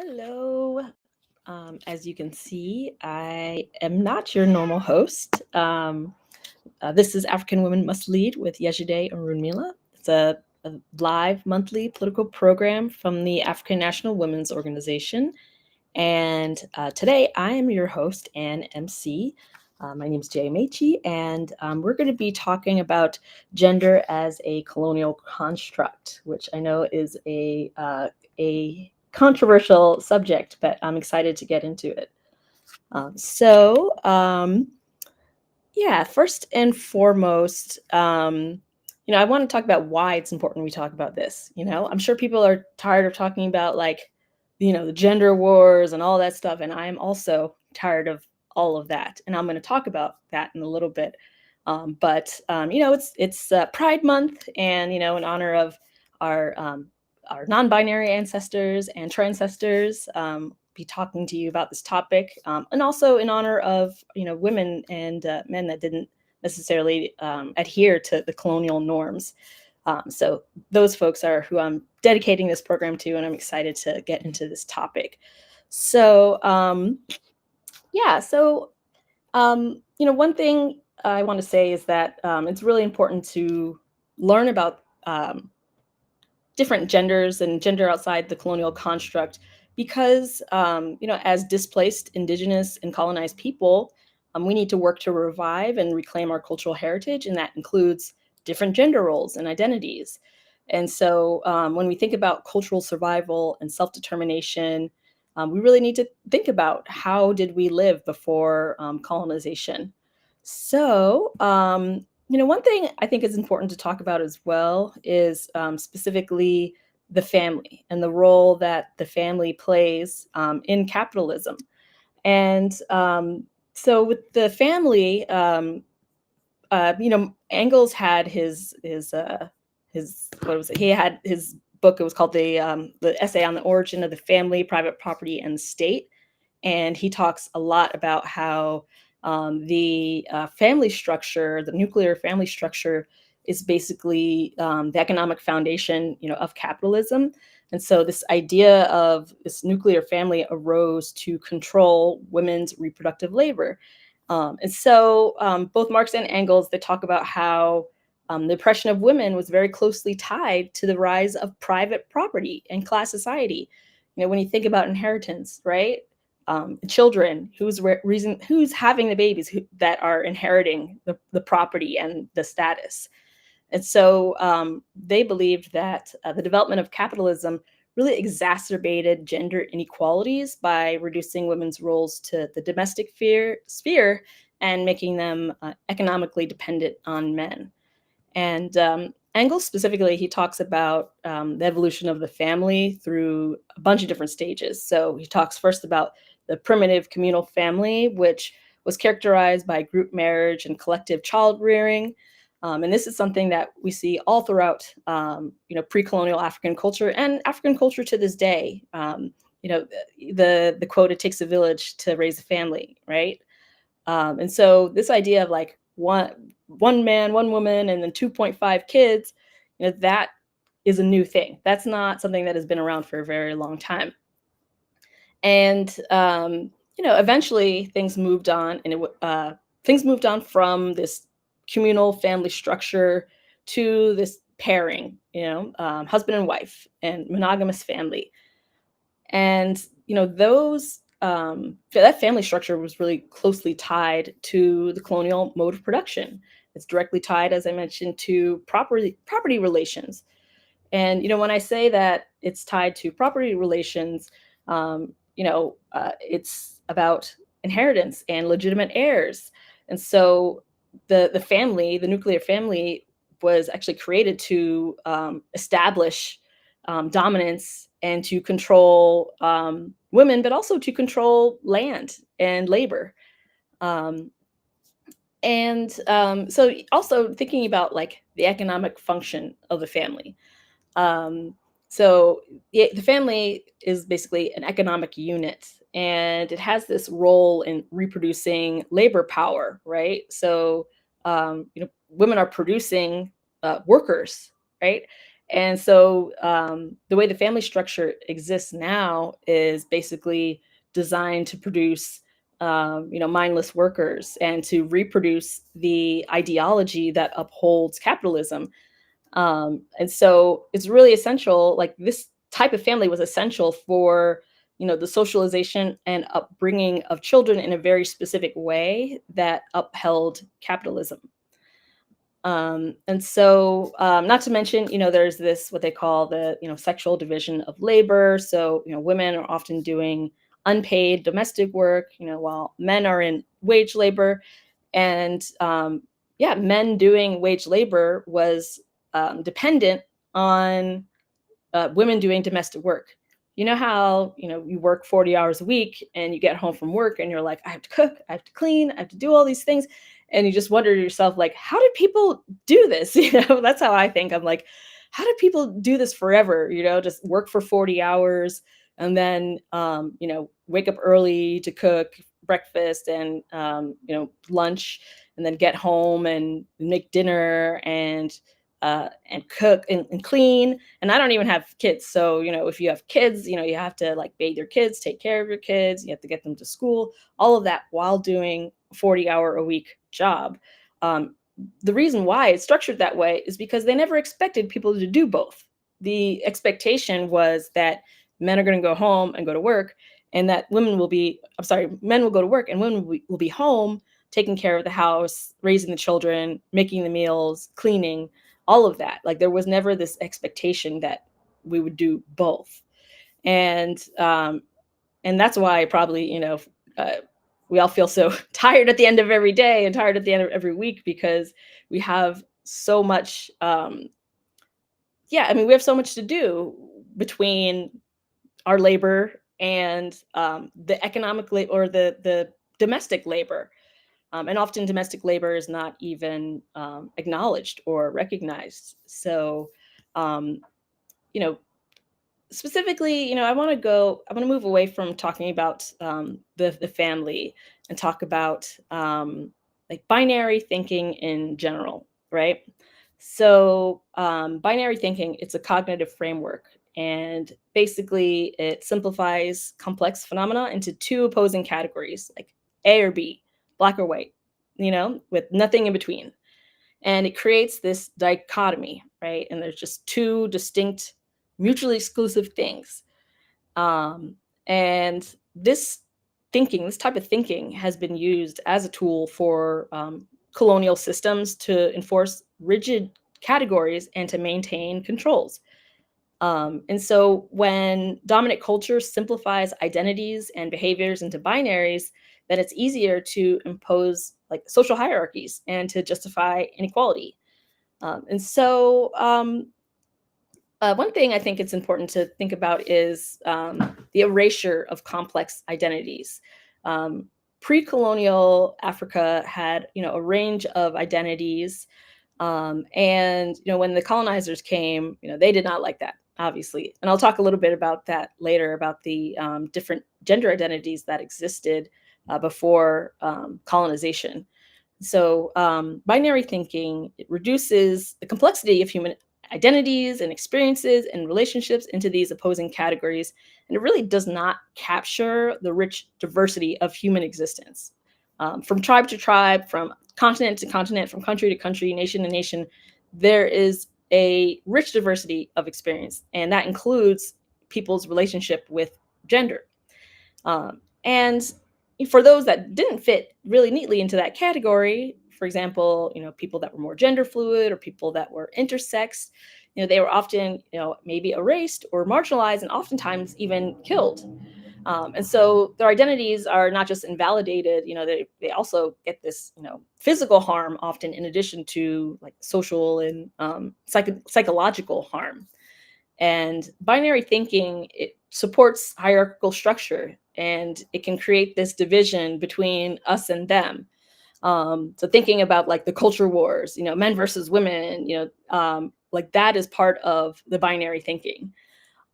Hello. As you can see, I am not your normal host. This is African Women Must Lead with Yejide Orunmila. It's a live monthly political program from the African National Women's Organization. And today I am your host and MC. My name is Je Amaechi, and we're going to be talking about gender as a colonial construct, which I know is a controversial subject, but I'm excited to get into it. Yeah, first and foremost, I want to talk about why it's important we talk about this. I'm sure people are tired of talking about the gender wars and all that stuff, and I'm also tired of all of that, and I'm going to talk about that in a little bit. It's Pride Month, and in honor of our our non-binary ancestors and transcestors, be talking to you about this topic, and also in honor of women and men that didn't necessarily adhere to the colonial norms. So those folks are who I'm dedicating this program to, and I'm excited to get into this topic. So one thing I want to say is that it's really important to learn about different genders and gender outside the colonial construct because, as displaced Indigenous and colonized people, we need to work to revive and reclaim our cultural heritage, and that includes different gender roles and identities. And so when we think about cultural survival and self-determination, we really need to think about how did we live before colonization. So one thing I think is important to talk about as well is specifically the family and the role that the family plays in capitalism. And so with the family, Engels had his what was it? He had his book. It was called the Essay on the Origin of the Family, Private Property, and the State, and he talks a lot about how the family structure, the nuclear family structure, is basically the economic foundation, of capitalism. And so this idea of this nuclear family arose to control women's reproductive labor. Both Marx and Engels, they talk about how the oppression of women was very closely tied to the rise of private property and class society. When you think about inheritance, right? Children, who's having the babies that are inheriting the property and the status. And so they believed that the development of capitalism really exacerbated gender inequalities by reducing women's roles to the domestic sphere and making them economically dependent on men. And Engels specifically, he talks about the evolution of the family through a bunch of different stages. So he talks first about the primitive communal family, which was characterized by group marriage and collective child rearing. And this is something that we see all throughout, pre-colonial African culture and African culture to this day. The quote, "It takes a village to raise a family," right? And so this idea of like one man, one woman, and then 2.5 kids, that is a new thing. That's not something that has been around for a very long time. And eventually things moved on, and things moved on from this communal family structure to this pairing, husband and wife and monogamous family. And that family structure was really closely tied to the colonial mode of production. It's directly tied, as I mentioned, to property relations. And when I say that it's tied to property relations, it's about inheritance and legitimate heirs. And so the family, the nuclear family, was actually created to establish dominance and to control women, but also to control land and labor. So also thinking about like the economic function of the family. The family is basically an economic unit, and it has this role in reproducing labor power, right? So women are producing workers, right? And so the way the family structure exists now is basically designed to produce, mindless workers and to reproduce the ideology that upholds capitalism. And so it's really essential. Like this type of family was essential for the socialization and upbringing of children in a very specific way that upheld capitalism. And so, not to mention, there's this what they call the sexual division of labor. So, women are often doing unpaid domestic work, while men are in wage labor. And yeah, men doing wage labor was dependent on women doing domestic work. You know how you work 40 hours a week and you get home from work and you're like, I have to cook, I have to clean, I have to do all these things, and you just wonder to yourself, like, how did people do this? That's how I think. I'm like, how did people do this forever? Just work for 40 hours and then wake up early to cook breakfast and lunch, and then get home and make dinner and cook and clean. And I don't even have kids. So, if you have kids, you have to like bathe your kids, take care of your kids, you have to get them to school, all of that while doing a 40-hour a week job. Um, the reason why it's structured that way is because they never expected people to do both. The expectation was that men are going to go home and go to work, and that men will go to work and women will be home taking care of the house, raising the children, making the meals, cleaning, all of that. Like there was never this expectation that we would do both. And that's why probably uh, we all feel so tired at the end of every day and tired at the end of every week, because we have so much yeah, I mean, we have so much to do between our labor and the or the domestic labor. And often domestic labor is not even acknowledged or recognized. So, um, you know, specifically, I want to move away from talking about the family and talk about like binary thinking in general, right? So, binary thinking, it's a cognitive framework, and basically it simplifies complex phenomena into two opposing categories, like A or B, black or white, with nothing in between. And it creates this dichotomy, right? And there's just two distinct, mutually exclusive things. Um, and this type of thinking, has been used as a tool for colonial systems to enforce rigid categories and to maintain controls. And so when dominant culture simplifies identities and behaviors into binaries, then it's easier to impose like social hierarchies and to justify inequality. One thing I think it's important to think about is the erasure of complex identities. Um, Pre-colonial Africa had, a range of identities, and when the colonizers came, they did not like that, obviously. And I'll talk a little bit about that later, about the different gender identities that existed before colonization. So, binary thinking, it reduces the complexity of human identities and experiences and relationships into these opposing categories, and it really does not capture the rich diversity of human existence. From tribe to tribe, from continent to continent, from country to country, nation to nation, there is a rich diversity of experience, and that includes people's relationship with gender. And for those that didn't fit really neatly into that category, for example, people that were more gender fluid or people that were intersex, they were often, maybe erased or marginalized and oftentimes even killed. And so their identities are not just invalidated, they also get this, physical harm often, in addition to like social and psychological harm. And binary thinking, it supports hierarchical structure, and it can create this division between us and them. So thinking about like the culture wars, men versus women, like that is part of the binary thinking.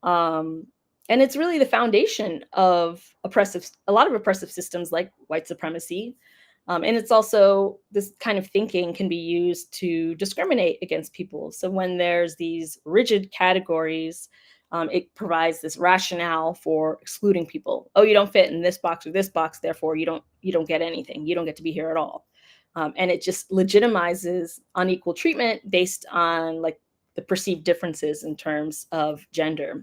Um, and it's really the foundation of a lot of oppressive systems like white supremacy. And it's also this kind of thinking can be used to discriminate against people. So when there's these rigid categories, it provides this rationale for excluding people. Oh, you don't fit in this box or this box, therefore you don't get anything. You don't get to be here at all. And it just legitimizes unequal treatment based on like the perceived differences in terms of gender.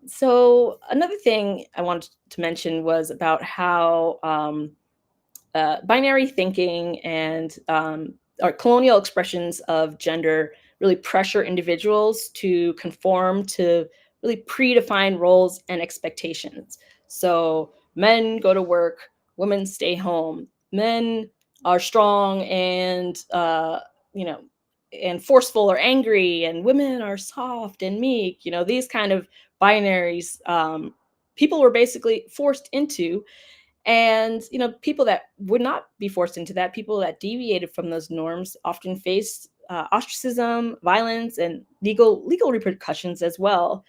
So another thing I wanted to mention was about how binary thinking and or colonial expressions of gender really pressure individuals to conform to really predefined roles and expectations. So men go to work, women stay home. Men are strong and you know and forceful or angry, and women are soft and meek. These kind of binaries people were basically forced into, and people that would not be forced into that, people that deviated from those norms, often faced ostracism, violence, and legal repercussions as well.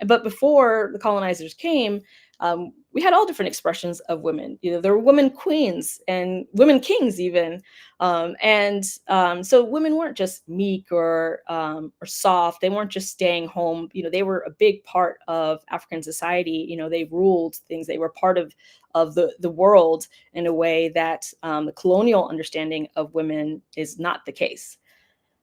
But before the colonizers came, we had all different expressions of women. There were women queens and women kings even, and so women weren't just meek or soft. They weren't just staying home. They were a big part of African society. They ruled things. They were part of the world in a way that the colonial understanding of women is not the case.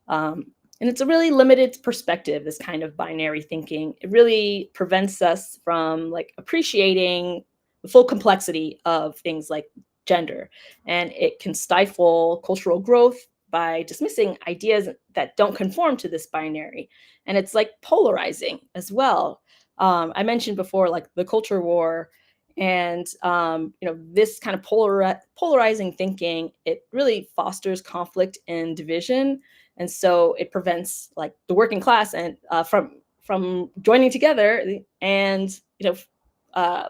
Um, and it's a really limited perspective, this kind of binary thinking. It really prevents us from like appreciating the full complexity of things like gender. And it can stifle cultural growth by dismissing ideas that don't conform to this binary. And it's like polarizing as well. I mentioned before, like the culture war, and this kind of polarizing thinking, it really fosters conflict and division, and so it prevents like the working class and from joining together and uh,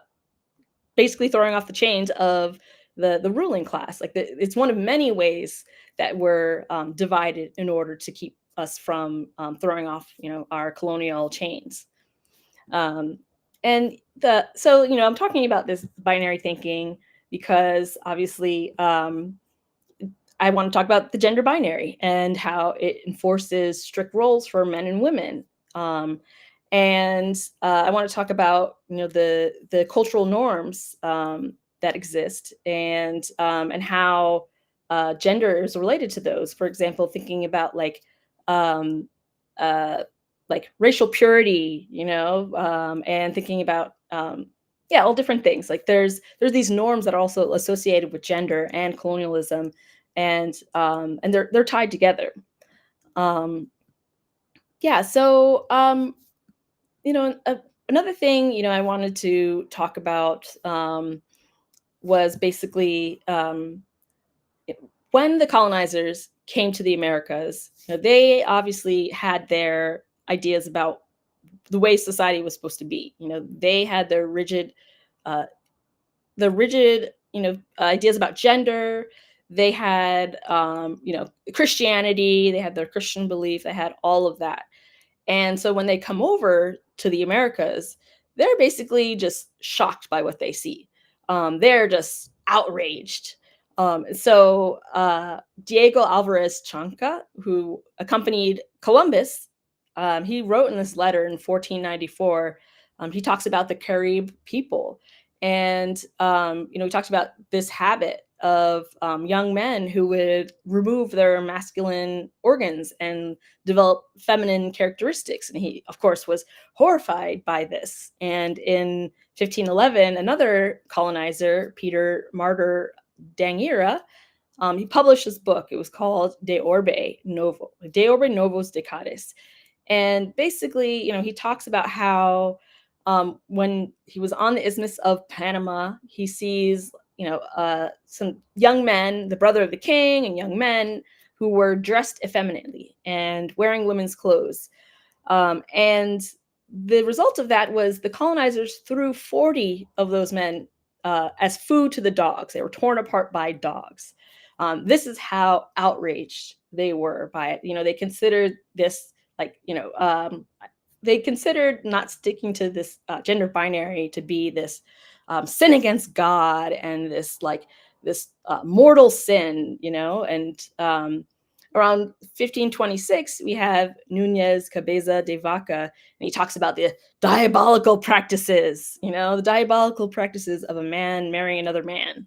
basically throwing off the chains of the ruling class. Like it's one of many ways that we're divided in order to keep us from throwing off our colonial chains. um, and the so I'm talking about this binary thinking because obviously I want to talk about the gender binary and how it enforces strict roles for men and women. Um, and I want to talk about the cultural norms that exist, and how gender is related to those. For example, thinking about um, uh, like racial purity, and thinking about yeah, all different things. Like there's these norms that are also associated with gender and colonialism, and they're tied together. Um, yeah, so another thing I wanted to talk about was basically when the colonizers came to the Americas. They obviously had their ideas about the way society was supposed to be. They had their uh, rigid ideas about gender. They had Christianity. They had their Christian belief. They had all of that. And so when they come over to the Americas, they're basically just shocked by what they see. They're just outraged. Diego Alvarez Chanca, who accompanied Columbus, he wrote in this letter in 1494. He talks about the Carib people, and he talks about this habit of young men who would remove their masculine organs and develop feminine characteristics. And he, of course, was horrified by this. And in 1511, another colonizer, Peter Martyr Dangira, he published this book. It was called De Orbe Novos Decades. And basically, he talks about how when he was on the Isthmus of Panama, he sees, some young men, the brother of the king, and young men who were dressed effeminately and wearing women's clothes. And the result of that was the colonizers threw 40 of those men as food to the dogs. They were torn apart by dogs. This is how outraged they were by it. They considered this like, they considered not sticking to this gender binary to be this sin against God, and this like this mortal sin, and around 1526, we have Nunez Cabeza de Vaca, and he talks about the diabolical practices, the diabolical practices of a man marrying another man.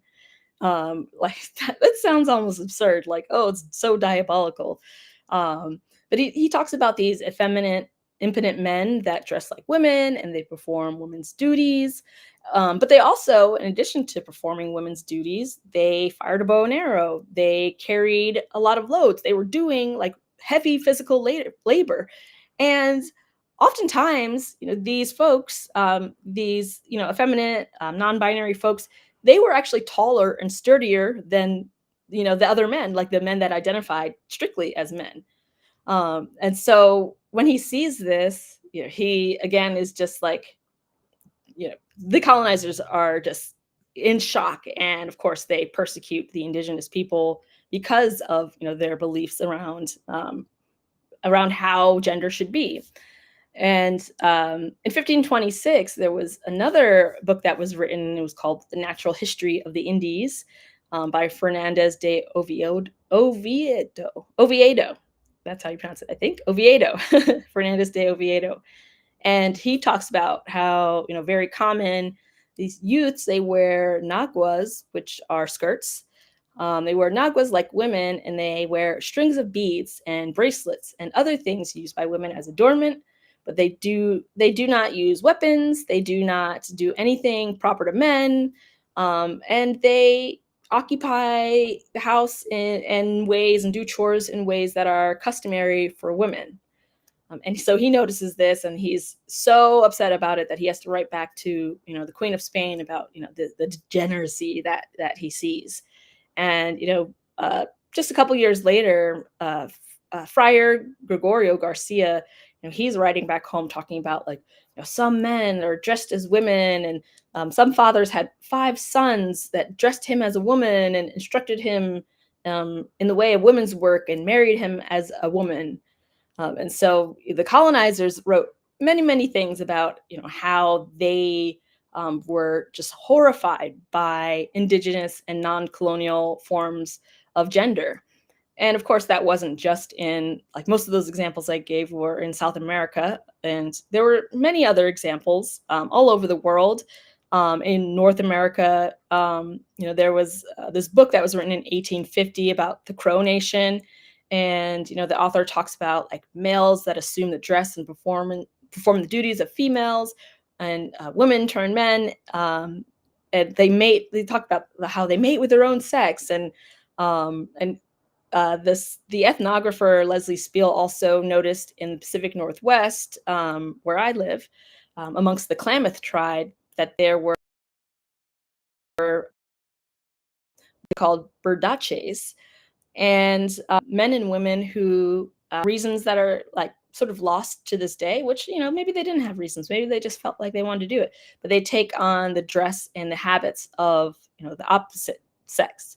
Like that sounds almost absurd, like, oh, it's so diabolical. Um, but he talks about these effeminate, impotent men that dress like women and they perform women's duties. But they also, in addition to performing women's duties, they fired a bow and arrow. They carried a lot of loads. They were doing like heavy physical labor. And oftentimes, these folks, these, effeminate, non-binary folks, they were actually taller and sturdier than, the other men, like the men that identified strictly as men. And so when he sees this, he again is just like, the colonizers are just in shock, and of course they persecute the indigenous people because of, their beliefs around how gender should be. And in 1526, there was another book that was written. It was called The Natural History of the Indies, by Fernandez de Oviedo. That's how you pronounce it, I think. Oviedo. Fernandez de Oviedo. And he talks about how, very common, these youths, they wear naguas, which are skirts. They wear naguas like women, and they wear strings of beads and bracelets and other things used by women as adornment. But they do not use weapons. They do not do anything proper to men, and they occupy the house in ways and do chores in ways that are customary for women. And so he notices this, and he's so upset about it that he has to write back to, the Queen of Spain about, the degeneracy that he sees. And just a couple years later, Friar Gregorio Garcia, he's writing back home talking about, like, some men are dressed as women, and some fathers had 5 sons that dressed him as a woman and instructed him in the way of women's work and married him as a woman. And so the colonizers wrote many, many things about, how they were just horrified by indigenous and non-colonial forms of gender. And of course, that wasn't just in, like, most of those examples I gave were in South America, and there were many other examples all over the world. In North America, there was this book that was written in 1850 about the Crow Nation, and the author talks about, like, males that assume the dress and perform the duties of females, and women turn men, and they mate. They talk about how they mate with their own sex, and the ethnographer Leslie Spiel also noticed in the Pacific Northwest, where I live, amongst the Klamath tribe, that there were called birdaches, and men and women who, reasons that are, like, sort of lost to this day, which, maybe they didn't have reasons, maybe they just felt like they wanted to do it, but they take on the dress and the habits of, the opposite sex.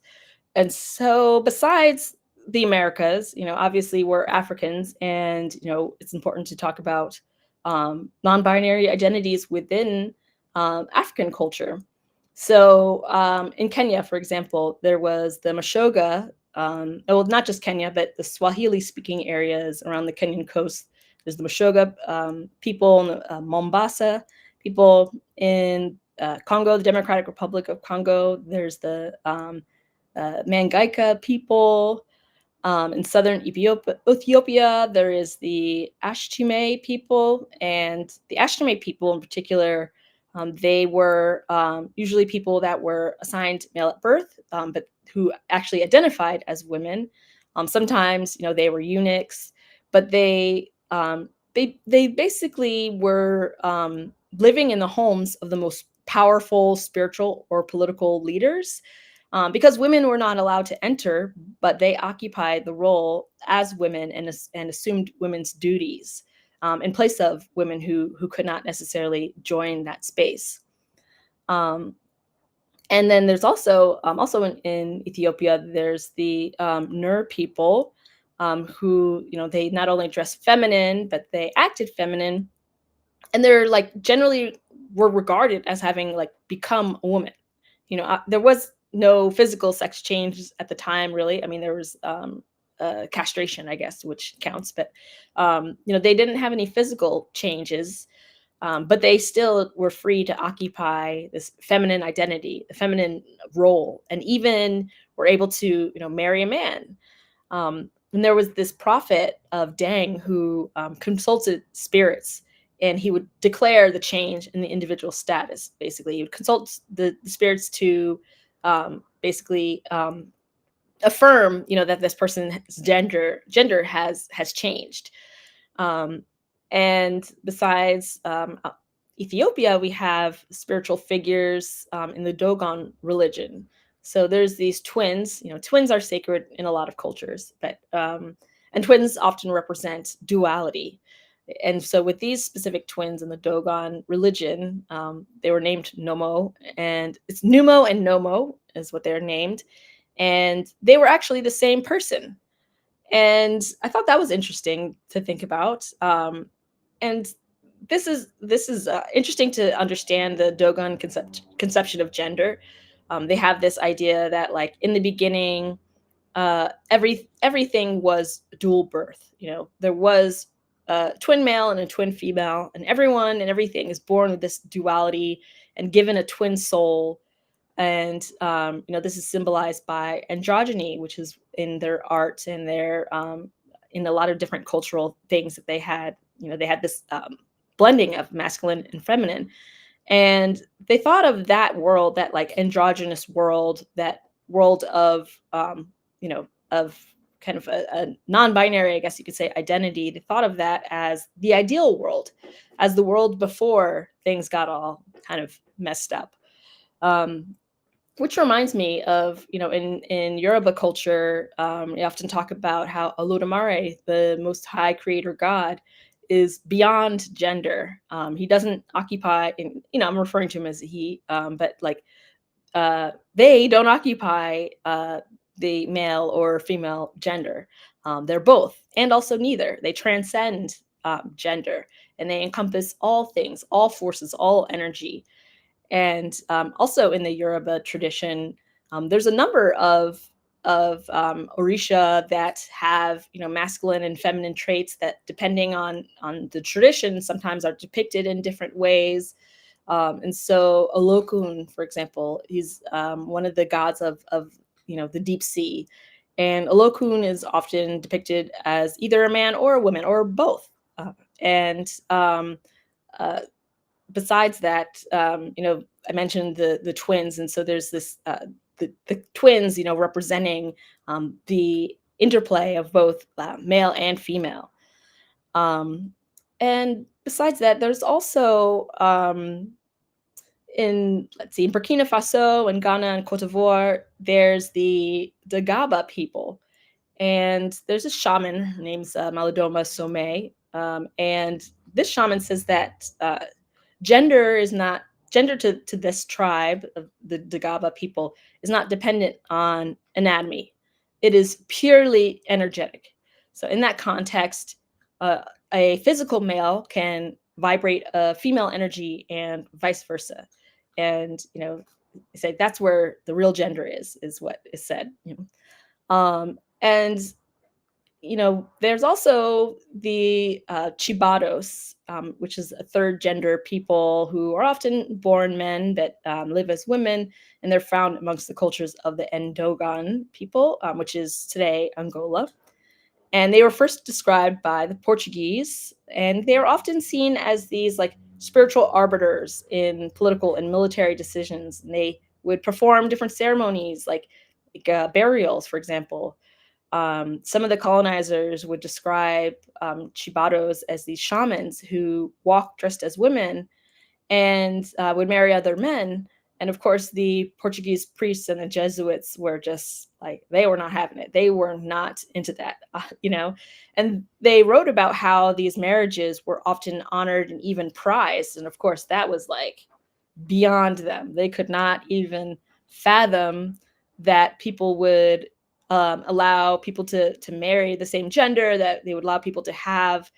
And so, besides the Americas, obviously we're Africans, and it's important to talk about non-binary identities within African culture. So, in Kenya, for example, there was the Mashoga. Well, not just Kenya, but the Swahili-speaking areas around the Kenyan coast. There's the Mashoga people, in the Mombasa people in Congo, the Democratic Republic of Congo. There's the Mangaika people. In southern Ethiopia, there is the Ashtime people, and the Ashtime people in particular, they were usually people that were assigned male at birth, but who actually identified as women. Sometimes, they were eunuchs, but they basically were living in the homes of the most powerful spiritual or political leaders, because women were not allowed to enter, but they occupied the role as women, and assumed women's duties in place of women who could not necessarily join that space. Um, and then there's also in Ethiopia, there's the Nur people, who, they not only dress feminine, but they acted feminine, and they're, like, generally were regarded as having, like, become a woman. There was no physical sex changes at the time, really. I mean, there was castration, I guess, which counts, but they didn't have any physical changes, but they still were free to occupy this feminine identity, the feminine role, and even were able to, marry a man. And there was this prophet of Dang who consulted spirits, and he would declare the change in the individual status. Basically, he would consult the spirits to basically affirm, that this person's gender has changed. Um, and besides Ethiopia, we have spiritual figures in the Dogon religion. So there's these twins. Twins are sacred in a lot of cultures, but and twins often represent duality. And so with these specific twins in the Dogon religion, they were named Nomo, and it's Numo and Nomo is what they're named, and they were actually the same person. And I thought that was interesting to think about. And this is interesting to understand the Dogon conception of gender. They have this idea that, like, in the beginning, everything was dual birth. There was a twin male and a twin female, and everyone and everything is born with this duality and given a twin soul. And this is symbolized by androgyny, which is in their art and their in a lot of different cultural things that they had. They had this blending of masculine and feminine, and they thought of that world, that like androgynous world, that world of of kind of a non-binary, I guess you could say, identity. They thought of that as the ideal world, as the world before things got all kind of messed up. um, which reminds me of, in Yoruba culture, we often talk about how Olodumare, the Most High Creator God, is beyond gender. He doesn't occupy, I'm referring to him as he, but like they don't occupy the male or female gender. They're both, and also neither. They transcend gender, and they encompass all things, all forces, all energy. And also in the Yoruba tradition, there's a number of orisha that have, masculine and feminine traits that, depending on the tradition, sometimes are depicted in different ways. And so Olokun, for example, he's one of the gods of the deep sea, and Olokun is often depicted as either a man or a woman or both. And uh, Besides that, I mentioned the twins, and so there's this the twins, representing the interplay of both male and female. Um, and besides that, there's also in let's see, in Burkina Faso and Ghana and Cote d'Ivoire, there's the Dagaba people, and there's a shaman. Her name's Malidoma Somé, and this shaman says that gender is not gender to this tribe of the Dagaba people is not dependent on anatomy. It is purely energetic. So in that context, uh, a physical male can vibrate a female energy and vice versa. And they say that's where the real gender is what is said. And there's also the Chibados, which is a third gender people who are often born men but live as women, and they're found amongst the cultures of the Ndogan people, which is today Angola. And they were first described by the Portuguese, and they are often seen as these like spiritual arbiters in political and military decisions. And they would perform different ceremonies, like burials, for example. Some of the colonizers would describe Chibados as these shamans who walk dressed as women and would marry other men. And of course, the Portuguese priests and the Jesuits were just like, they were not having it. They were not into that, And they wrote about how these marriages were often honored and even prized. And of course, that was like beyond them. They could not even fathom that people would allow people to marry the same gender, that they would allow people to have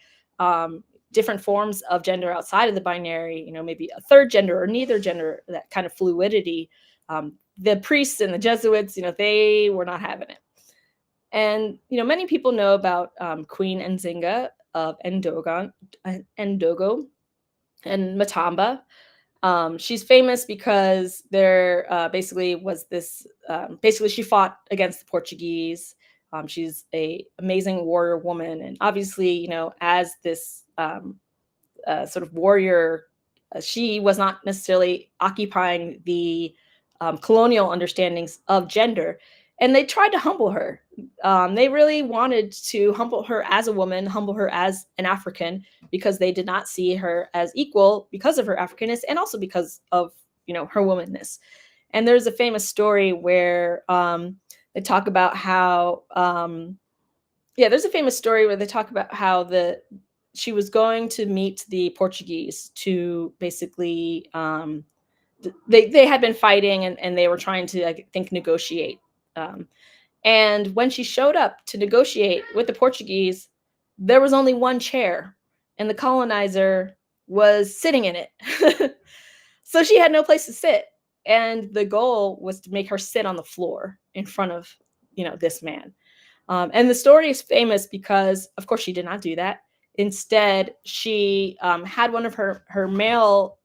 different forms of gender outside of the binary, maybe a third gender or neither gender, that kind of fluidity. the priests and the Jesuits, they were not having it. And many people know about Queen Nzinga of Ndogo and Matamba. She's famous because there basically was this. Basically, she fought against the Portuguese. She's a amazing warrior woman, and obviously, as this sort of warrior, she was not necessarily occupying the colonial understandings of gender. And they tried to humble her. They really wanted to humble her as a woman, humble her as an African, because they did not see her as equal because of her Africanness and also because of her womanness. And there's a famous story where they talk about how yeah, there's a famous story where they talk about how she was going to meet the Portuguese to basically they had been fighting, and they were trying to, I think, negotiate. Um, and when she showed up to negotiate with the Portuguese, there was only one chair, and the colonizer was sitting in it. So she had no place to sit. And the goal was to make her sit on the floor in front of, this man. And the story is famous because, of course, she did not do that. Instead, she had one of her male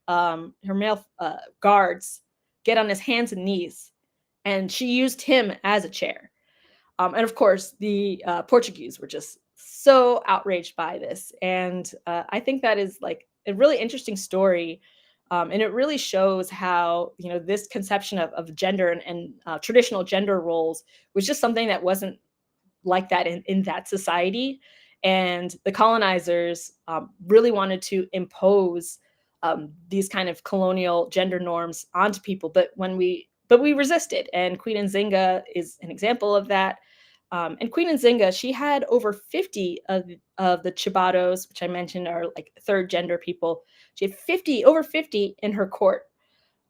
guards get on his hands and knees, and she used him as a chair. And of course, the Portuguese were just so outraged by this. And I think that is like a really interesting story. And it really shows how, this conception of gender and traditional gender roles was just something that wasn't like that in that society. And the colonizers really wanted to impose these kind of colonial gender norms onto people. But we resisted. And Queen Nzinga is an example of that. And Queen Nzinga, she had over 50 of the Chibados, which I mentioned are like third gender people. She had over 50 in her court.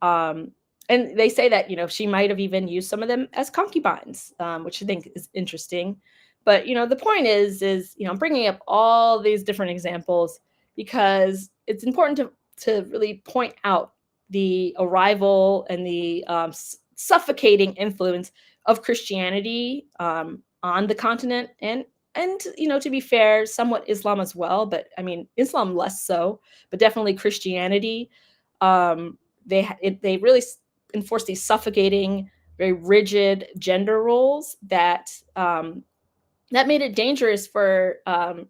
Um, and they say that, she might have even used some of them as concubines, which I think is interesting. But, the point is, I'm bringing up all these different examples because it's important to really point out the arrival and the suffocating influence of Christianity on the continent, and to be fair, somewhat Islam as well, but I mean Islam less so, but definitely Christianity. They really enforce these suffocating, very rigid gender roles that made it dangerous for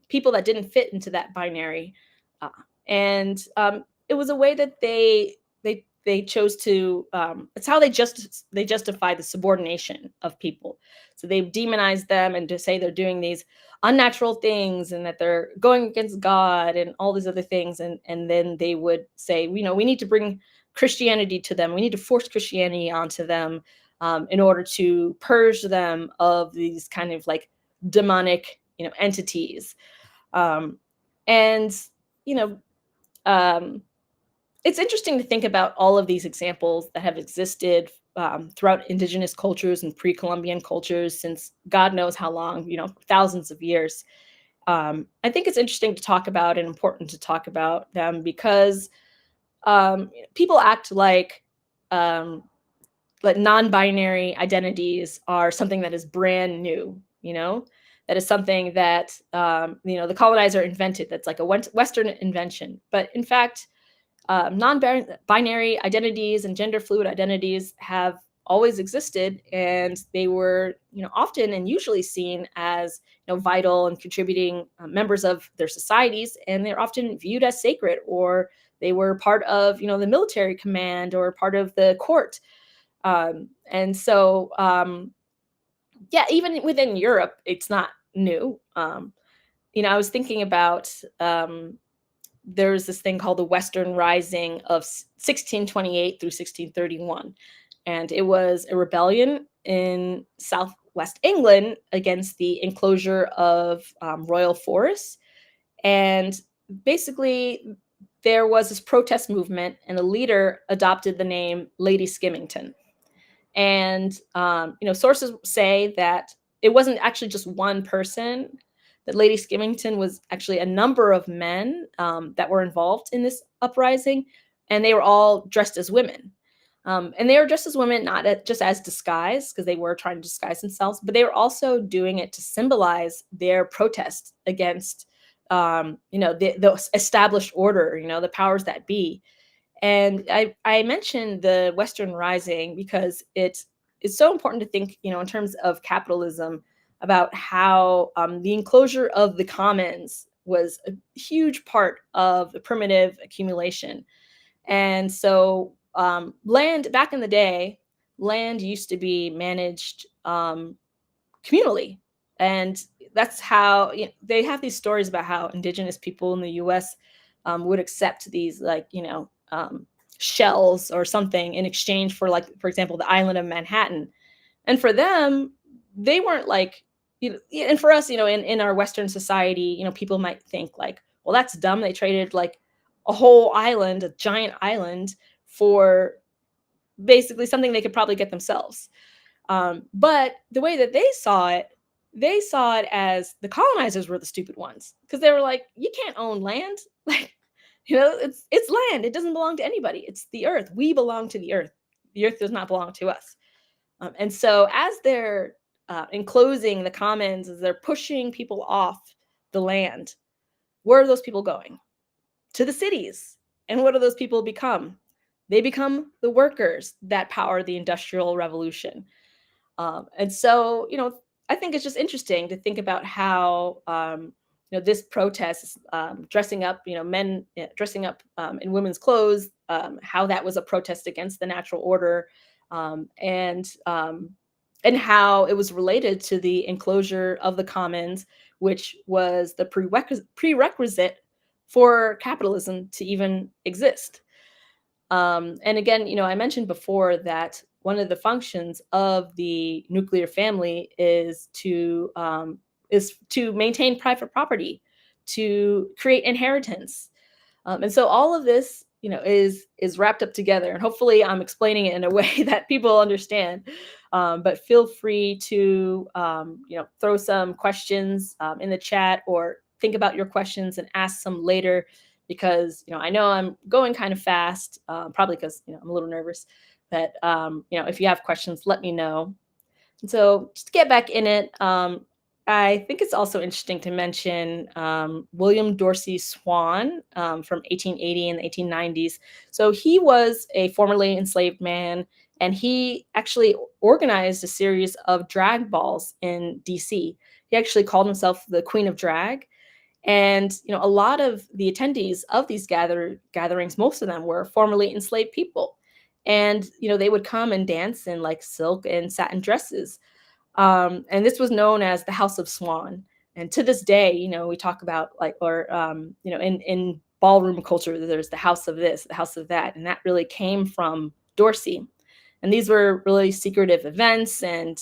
people that didn't fit into that binary, uh, and it was a way that they chose to. It's how they justify the subordination of people. So they demonize them and to say they're doing these unnatural things and that they're going against God and all these other things, and then they would say, we need to bring Christianity to them. We need to force Christianity onto them in order to purge them of these kind of like demonic entities. Um, and you know um, it's interesting to think about all of these examples that have existed throughout indigenous cultures and pre-Columbian cultures since God knows how long, thousands of years. I think it's interesting to talk about and important to talk about them because people act um, like non-binary identities are something that is brand new, that is something that the colonizer invented, that's like a Western invention. But in fact, non-binary identities and gender fluid identities have always existed, and they were often and usually seen as vital and contributing members of their societies, and they're often viewed as sacred, or they were part of the military command or part of the court. And so, yeah, even within Europe, it's not new. I was thinking about there's this thing called the Western Rising of 1628 through 1631. And it was a rebellion in southwest England against the enclosure of royal forests. And basically, there was this protest movement, and the leader adopted the name Lady Skimmington. And sources say that it wasn't actually just one person. That Lady Skimmington was actually a number of men that were involved in this uprising, and they were all dressed as women. And they were dressed as women, not just as disguise, because they were trying to disguise themselves, but they were also doing it to symbolize their protest against, the established order, the powers that be. And I mentioned the Western Rising because it's so important to think, in terms of capitalism, about how the enclosure of the commons was a huge part of the primitive accumulation. And so, land back in the day, land used to be managed communally. And that's how, they have these stories about how indigenous people in the US would accept these, like, shells or something in exchange for, like, for example, the island of Manhattan. And for them, they weren't like, yeah, and for us, in our Western society, people might think like, well, that's dumb. They traded like a whole island, a giant island, for basically something they could probably get themselves. But the way that they saw it as the colonizers were the stupid ones, because they were like, you can't own land. Like, it's land. It doesn't belong to anybody. It's the earth. We belong to the earth. The earth does not belong to us. And so, as they're enclosing the commons, as they're pushing people off the land, where are those people going? To the cities. And what do those people become? They become the workers that power the Industrial Revolution. And so, I think it's just interesting to think about how, this protest, dressing up, men dressing up in women's clothes, how that was a protest against the natural order, and how it was related to the enclosure of the commons, which was the prerequisite for capitalism to even exist. And again, I mentioned before that one of the functions of the nuclear family is to maintain private property, to create inheritance, and so all of this, is wrapped up together. And hopefully, I'm explaining it in a way that people understand. But feel free to, throw some questions in the chat, or think about your questions and ask some later, because I know I'm going kind of fast, probably because I'm a little nervous. But if you have questions, let me know. So just to get back in it, I think it's also interesting to mention William Dorsey Swan, from 1880 and the 1890s. So he was a formerly enslaved man, and he actually organized a series of drag balls in DC. He actually called himself the Queen of Drag. And a lot of the attendees of these gatherings, most of them were formerly enslaved people. And they would come and dance in like silk and satin dresses, and this was known as the House of Swan. And to this day, we talk about, like, or in ballroom culture, there's the house of this, the house of that, and that really came from Dorsey. And these were really secretive events, and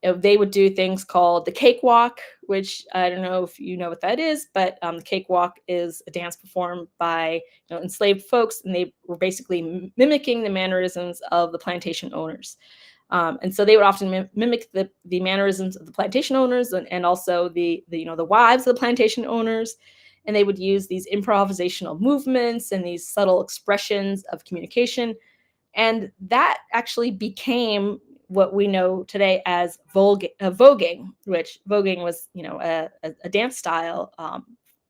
they would do things called the cakewalk, which I don't know if you know what that is, but the cakewalk is a dance performed by enslaved folks, and they were basically mimicking the mannerisms of the plantation owners. And so they would often mimic the mannerisms of the plantation owners, and also the wives of the plantation owners. And they would use these improvisational movements and these subtle expressions of communication. And that actually became what we know today as voguing, which voguing was, a dance style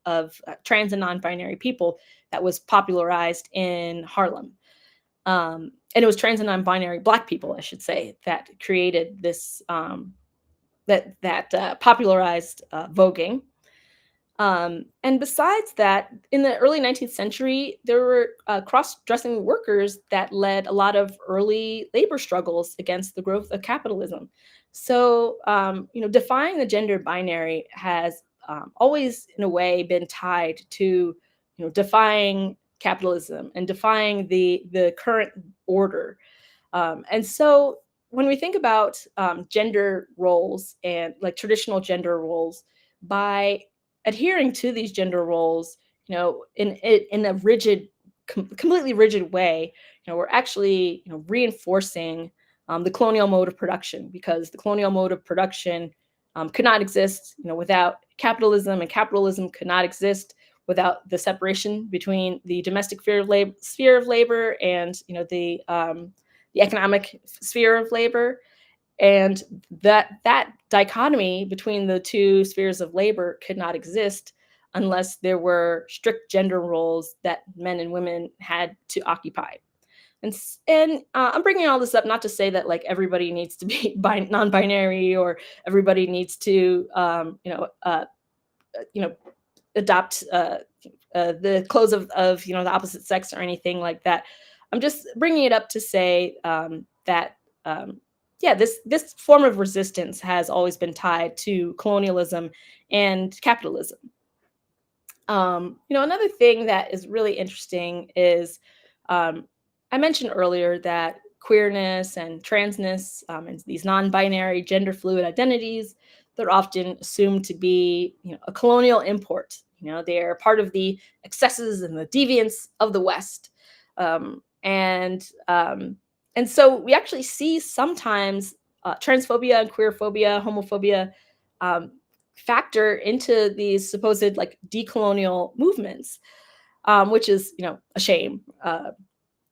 of trans and non-binary people that was popularized in Harlem. And it was trans and non-binary Black people, I should say, that created this, that popularized voguing. And besides that, in the early 19th century, there were cross-dressing workers that led a lot of early labor struggles against the growth of capitalism. So, defying the gender binary has always, in a way, been tied to, defying capitalism and defying the current order. And so, when we think about gender roles and like traditional gender roles, by adhering to these gender roles, in a rigid, completely rigid way, we're actually, reinforcing the colonial mode of production, because the colonial mode of production could not exist, without capitalism, and capitalism could not exist without the separation between the domestic sphere of labor and the economic sphere of labor. And that dichotomy between the two spheres of labor could not exist unless there were strict gender roles that men and women had to occupy. And I'm bringing all this up not to say that like everybody needs to be non-binary, or everybody needs to you know adopt the clothes of the opposite sex or anything like that. I'm just bringing it up to say that yeah, this form of resistance has always been tied to colonialism and capitalism. Another thing that is really interesting is um, I mentioned earlier that queerness and transness and these non-binary gender fluid identities, they're often assumed to be a colonial import. They're part of the excesses and the deviance of the West. And so we actually see sometimes transphobia and queerphobia, homophobia, um, factor into these supposed like decolonial movements, which is a shame.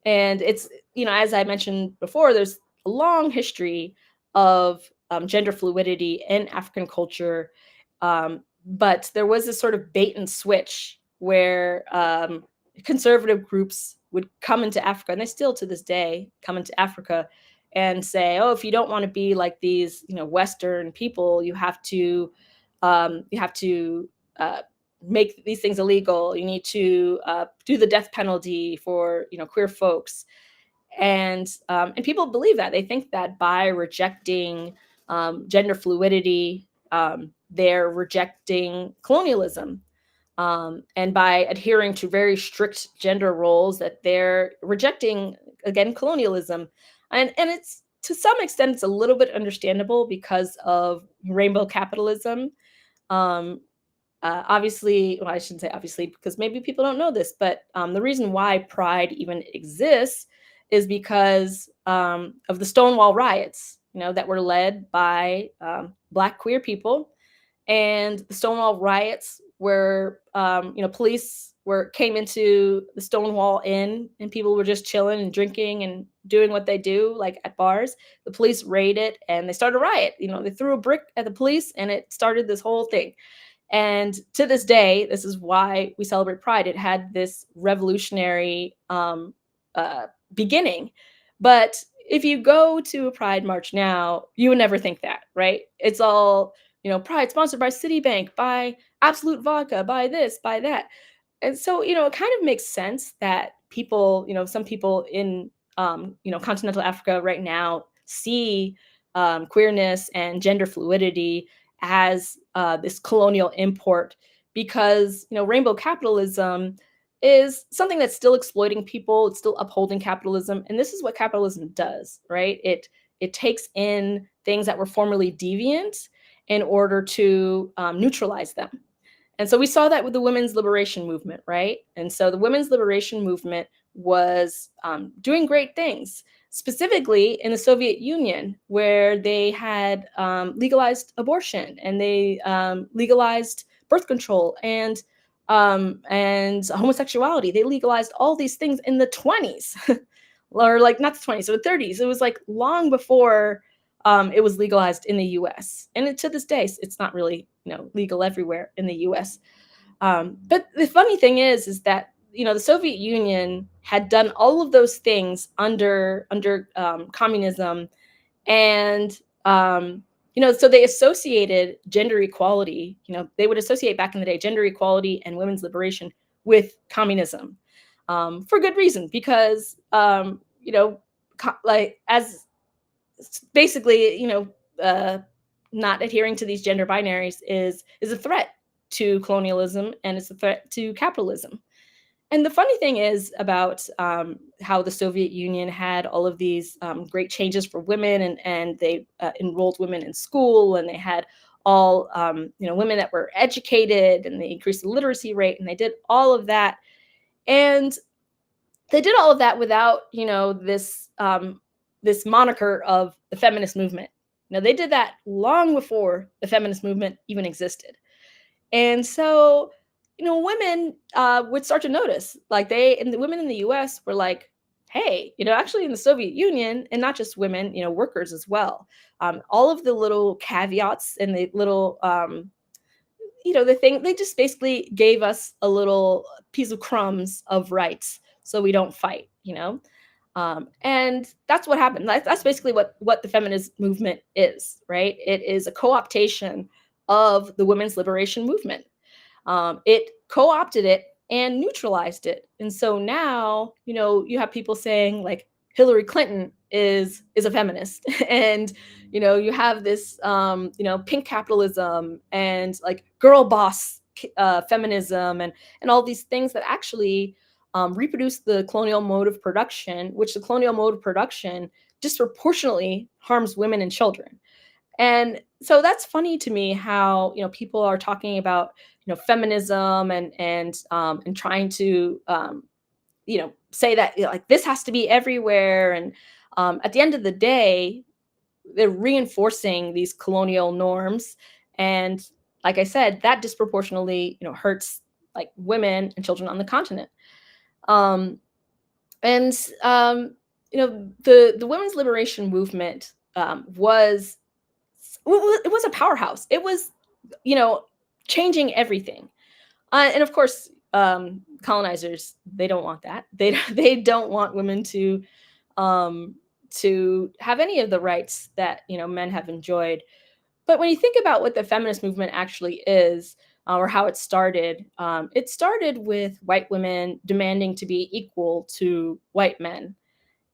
And it's as I mentioned before, there's a long history of gender fluidity in African culture, but there was this sort of bait and switch where conservative groups would come into Africa, and they still to this day come into Africa and say, "Oh, if you don't want to be like these, Western people, you have to uh, make these things illegal. You need to do the death penalty for queer folks." And people believe that. They think that by rejecting gender fluidity, they're rejecting colonialism, and by adhering to very strict gender roles, that they're rejecting again colonialism. And it's to some extent it's a little bit understandable because of rainbow capitalism. um, Obviously, well, I shouldn't say obviously because maybe people don't know this, but the reason why Pride even exists is because of the Stonewall riots, that were led by Black queer people. And the Stonewall riots where police were came into the Stonewall Inn, and people were just chilling and drinking and doing what they do like at bars. The police raided and they started a riot. They threw a brick at the police and it started this whole thing. And to this day, this is why we celebrate Pride. It had this revolutionary beginning. But if you go to a Pride march now, you would never think that, right? It's all, Pride sponsored by Citibank, by Absolute Vodka, by this, by that. And so, it kind of makes sense that people, some people in, continental Africa right now see queerness and gender fluidity as this colonial import, because rainbow capitalism is something that's still exploiting people. It's still upholding capitalism, and this is what capitalism does, right? It takes in things that were formerly deviant in order to neutralize them. And so we saw that with the women's liberation movement, right? And so the women's liberation movement was doing great things, specifically in the Soviet Union, where they had legalized abortion, and they legalized birth control and homosexuality. They legalized all these things in the 20s, or like not the 20s, so the 30s. It was like long before it was legalized in the U.S. And to this day, it's not really legal everywhere in the U.S. But the funny thing is that the Soviet Union had done all of those things under communism, and so they associated gender equality. They would associate back in the day gender equality and women's liberation with communism, for good reason, because like as basically, not adhering to these gender binaries is a threat to colonialism, and it's a threat to capitalism. And the funny thing is about how the Soviet Union had all of these great changes for women, and they enrolled women in school, and they had all women that were educated, and they increased the literacy rate, and they did all of that. And they did all of that without this moniker of the feminist movement. They did that long before the feminist movement even existed. And so women would start to notice, like and the women in the US were like, hey, actually in the Soviet Union, and not just women, workers as well. All of the little caveats and the little the thing, they just basically gave us a little piece of crumbs of rights so we don't fight, and that's what happened. That's basically what the feminist movement is, right? It is a co-optation of the women's liberation movement. It co-opted it and neutralized it. And so now, you have people saying like Hillary Clinton is a feminist, and you have this pink capitalism and like girl boss feminism, and all these things that actually reproduce the colonial mode of production, which the colonial mode of production disproportionately harms women and children. And so that's funny to me how, people are talking about, feminism and trying to say that, like this has to be everywhere. And at the end of the day, they're reinforcing these colonial norms. And like I said, that disproportionately, hurts like women and children on the continent. Um, and the women's liberation movement it was a powerhouse. It was, you know, changing everything. And of course, colonizers, they don't want that. They don't want women um, to have any of the rights that men have enjoyed. But when you think about what the feminist movement actually is, or how it started with white women demanding to be equal to white men.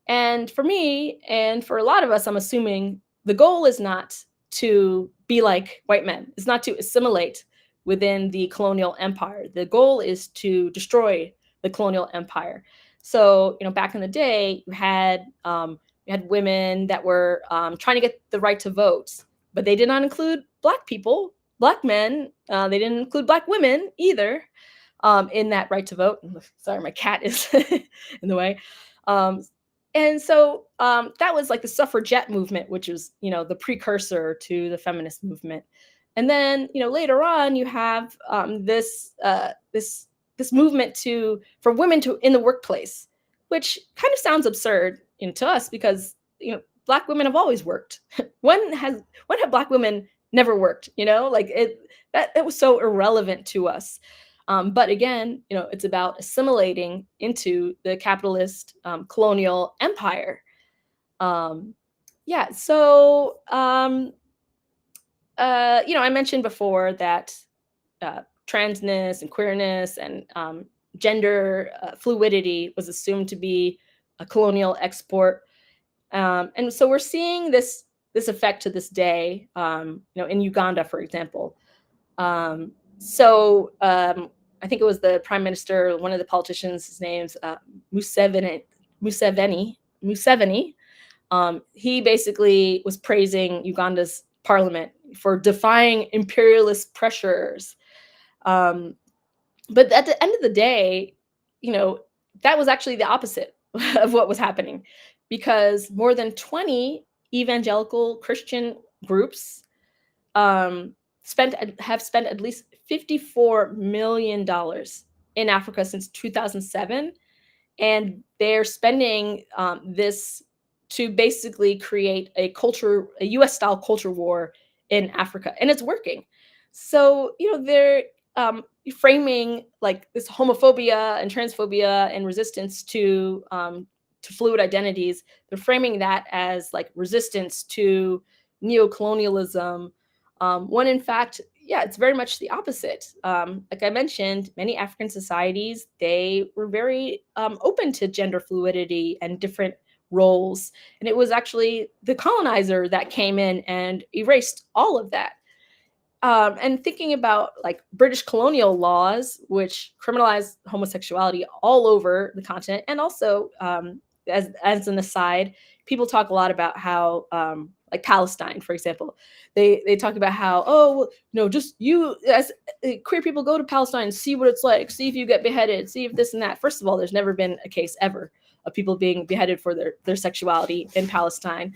And for me, and for a lot of us, I'm assuming the goal is not to be like white men, it's not to assimilate within the colonial empire. The goal is to destroy the colonial empire. So, back in the day, you had women that were trying to get the right to vote, but they did not include black people, black men. They didn't include black women either in that right to vote. Sorry, my cat is in the way. Um, and so that was like the suffragette movement, which was, the precursor to the feminist movement. And then, later on, you have this movement for women to in the workplace, which kind of sounds absurd, to us because black women have always worked. When have black women never worked? Like that was so irrelevant to us. But again, it's about assimilating into the capitalist colonial empire. Um, yeah. So, I mentioned before that transness and queerness and gender fluidity was assumed to be a colonial export, and so we're seeing this effect to this day. In Uganda, for example. I think it was the prime minister, one of the politicians, his name's Museveni. Museveni. Museveni. He basically was praising Uganda's parliament for defying imperialist pressures. Um, but at the end of the day, you know, that was actually the opposite of what was happening, because more than 20 evangelical Christian groups um, have spent at least $54 million in Africa since 2007, and they're spending this to basically create a U.S. style culture war in Africa, and it's working. So they're framing like this homophobia and transphobia and resistance to fluid identities. They're framing that as like resistance to neocolonialism, when in fact, yeah, it's very much the opposite. Like I mentioned, many African societies, they were very open to gender fluidity and different roles. And it was actually the colonizer that came in and erased all of that. And thinking about like British colonial laws, which criminalize homosexuality all over the continent, and also as an aside, people talk a lot about how like Palestine, for example, they talk about how, oh, well, just you as queer people go to Palestine and see what it's like, see if you get beheaded, see if this and that. First of all, there's never been a case ever of people being beheaded for their sexuality in Palestine.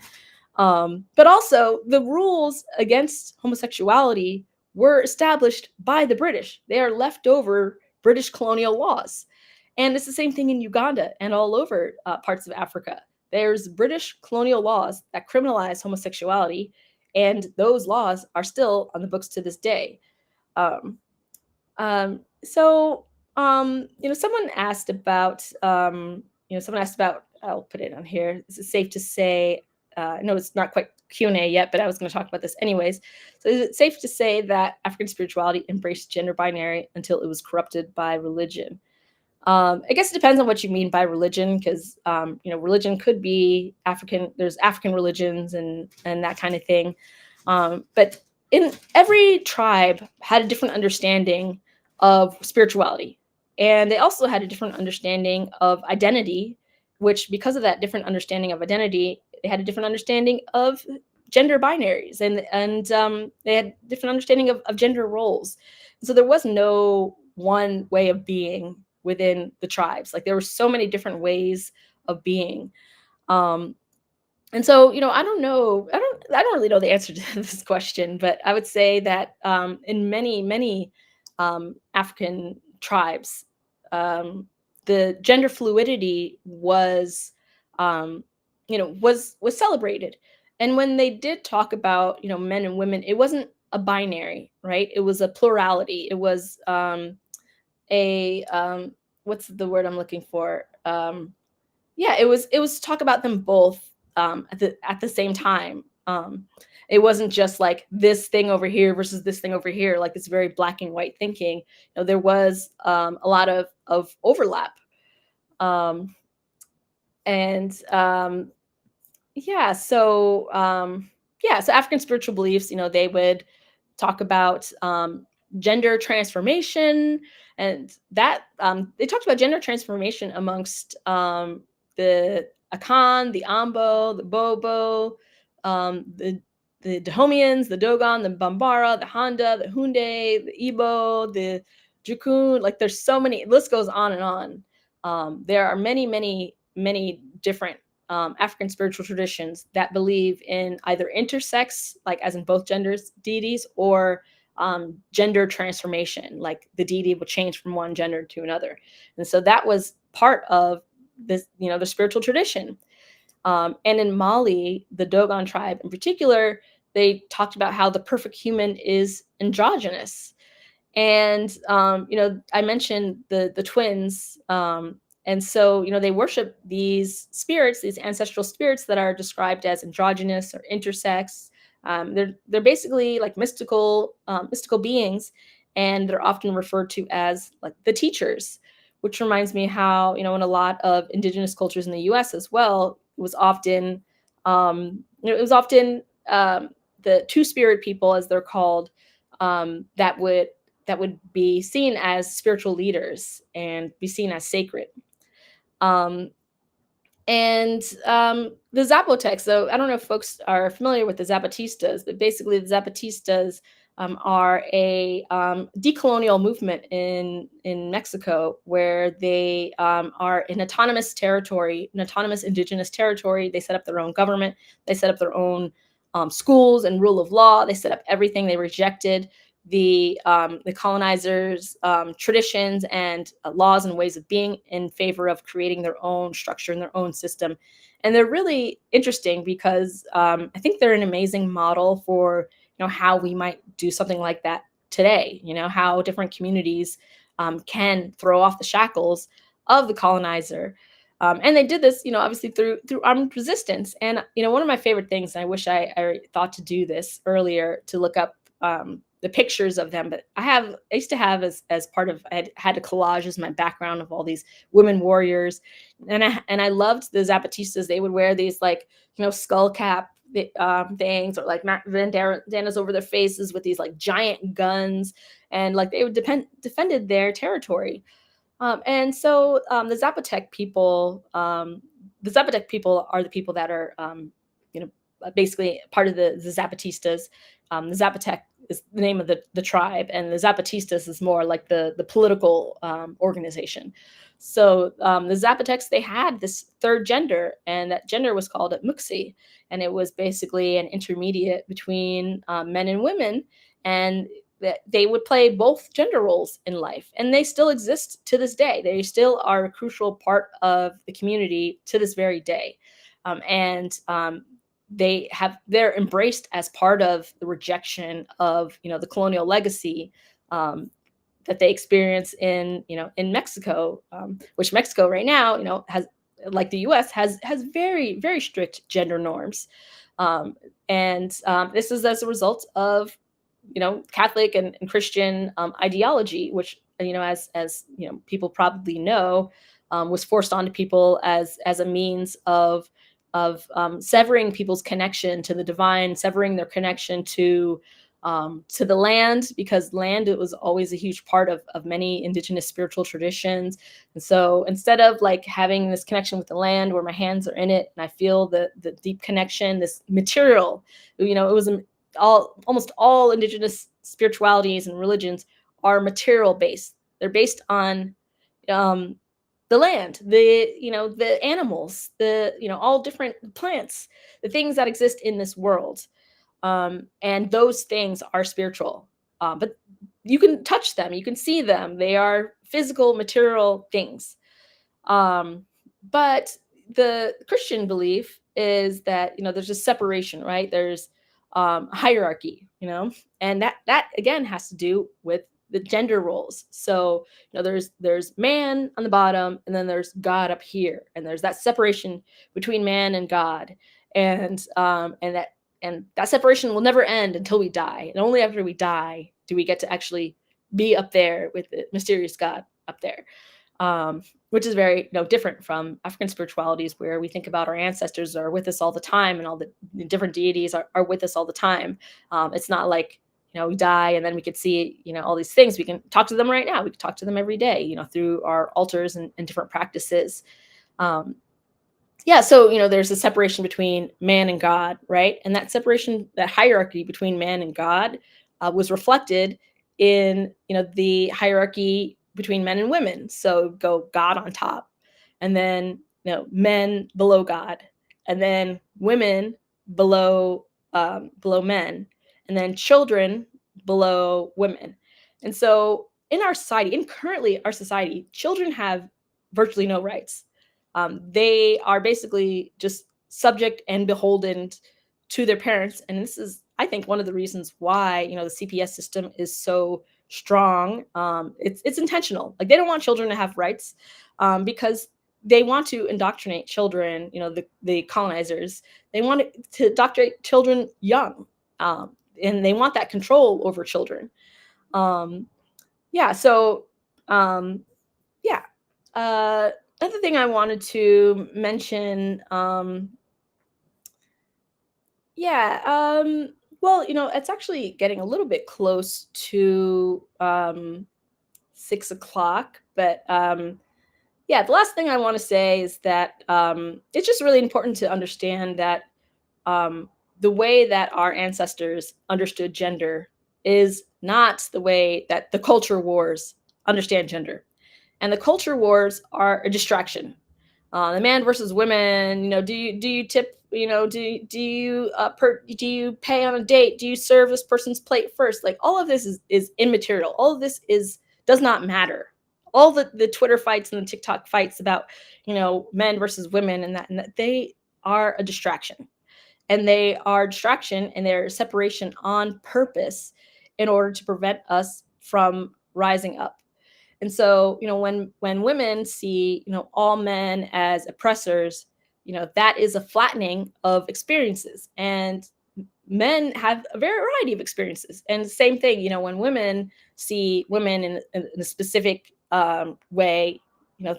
But also, the rules against homosexuality were established by the British. They are leftover British colonial laws. And it's the same thing in Uganda and all over parts of Africa. There's British colonial laws that criminalize homosexuality, and those laws are still on the books to this day. Um, so, someone asked about, I'll put it on here. Is it safe to say, no, it's not quite Q&A yet, but I was going to talk about this anyways. So is it safe to say that African spirituality embraced gender binary until it was corrupted by religion? I guess it depends on what you mean by religion, because religion could be African. There's African religions and that kind of thing, but in every tribe had a different understanding of spirituality, and they also had a different understanding of identity. Which, because of that different understanding of identity, they had a different understanding of gender binaries, and they had different understanding of gender roles. So there was no one way of being within the tribes. Like there were so many different ways of being. Um, and so, I don't know, I don't really know the answer to this question, but I would say that in many African tribes, the gender fluidity was, was celebrated. And when they did talk about, men and women, it wasn't a binary, right? It was a plurality. It was a what's the word I'm looking for? Yeah, it was talk about them both at the same time. It wasn't just like this thing over here versus this thing over here, like this very black and white thinking. There was a lot of overlap. Um, and yeah, so so African spiritual beliefs, they would talk about gender transformation, and that they talked about gender transformation amongst the Akan, the Ambo, the Bobo, the Dahomians, the Dogon, the Bambara, the Handa, the Hunde, the Igbo, the Jukun. Like there's so many. The list goes on and on. There are many different African spiritual traditions that believe in either intersex, like as in both genders, deities, or gender transformation, like the deity will change from one gender to another. And so that was part of this, the spiritual tradition. And in Mali, the Dogon tribe in particular, they talked about how the perfect human is androgynous. And I mentioned the twins, and so they worship these spirits, these ancestral spirits that are described as androgynous or intersex. They're basically like mystical beings, and they're often referred to as like the teachers, which reminds me how in a lot of indigenous cultures in the U.S. as well, it was often the two spirit people, as they're called, that would be seen as spiritual leaders and be seen as sacred. Um, and the Zapotecs, so I don't know if folks are familiar with the Zapatistas, but basically the Zapatistas are a decolonial movement in Mexico, where they are an autonomous territory, an autonomous indigenous territory. They set up their own government. They set up their own schools and rule of law. They set up everything. They rejected the colonizers' traditions and laws and ways of being, in favor of creating their own structure and their own system. And they're really interesting because I think they're an amazing model for how we might do something like that today. How different communities can throw off the shackles of the colonizer. And they did this, obviously through armed resistance. And one of my favorite things, and I wish I thought to do this earlier, to look up the pictures of them, but I used to have, as part of, I had a collage as my background of all these women warriors, and I loved the Zapatistas. They would wear these like skull cap things, or like bandanas over their faces with these like giant guns, and like they would defended their territory. And so the Zapotec people are the people that are basically part of the Zapatistas. The Zapotec is the name of the tribe, and the Zapatistas is more like the political organization. So the Zapotecs, they had this third gender, and that gender was called Muxi, and it was basically an intermediate between men and women. And that they would play both gender roles in life, and they still exist to this day. They still are a crucial part of the community to this very day. And they're embraced as part of the rejection of, the colonial legacy, um, that they experience in Mexico, which Mexico right now, has, like the U.S., has very, very strict gender norms. And this is as a result of, Catholic and Christian ideology, which, as people probably know, was forced onto people as a means of severing people's connection to the divine, severing their connection to the land, because land, it was always a huge part of many indigenous spiritual traditions. And so instead of like having this connection with the land where my hands are in it and I feel the deep connection, this material, it was almost all indigenous spiritualities and religions are material based. They're based on um, the land, the animals, all different plants, the things that exist in this world, and those things are spiritual. But you can touch them, you can see them. They are physical, material things. Um, but the Christian belief is that, there's a separation, right? There's hierarchy, and that again has to do with the gender roles. So, there's man on the bottom, and then there's God up here, and there's that separation between man and God, and that separation will never end until we die, and only after we die do we get to actually be up there with the mysterious God up there, which is very, different from African spiritualities, where we think about our ancestors are with us all the time, and all the different deities are with us all the time. It's not like, we die and then we could see, all these things. We can talk to them right now. We can talk to them every day, through our altars and different practices. Um, yeah, so there's a separation between man and God, right? And that separation, that hierarchy between man and God, was reflected in the hierarchy between men and women. So go God on top, and then men below God, and then women below men, and then children below women. And so in our society, in currently our society, children have virtually no rights. They are basically just subject and beholden to their parents, and this is, I think, one of the reasons why the CPS system is so strong. It's intentional. Like, they don't want children to have rights, because they want to indoctrinate children. The colonizers, they want to indoctrinate children young, and they want that control over children. Um, yeah. So um, yeah. Uh, Another thing I wanted to mention, yeah, well, it's actually getting a little bit close to 6 o'clock, but yeah, the last thing I want to say is that it's just really important to understand that um, the way that our ancestors understood gender is not the way that the culture wars understand gender. And the culture wars are a distraction. The man versus women. Do you tip? Do you pay on a date? Do you serve this person's plate first? Like, all of this is immaterial. All of this does not matter. All the Twitter fights and the TikTok fights about men versus women, and that they are a distraction, and they are distraction, and they're separation on purpose in order to prevent us from rising up. And so, when women see, all men as oppressors, that is a flattening of experiences. And men have a variety of experiences. And the same thing, when women see women in a specific way,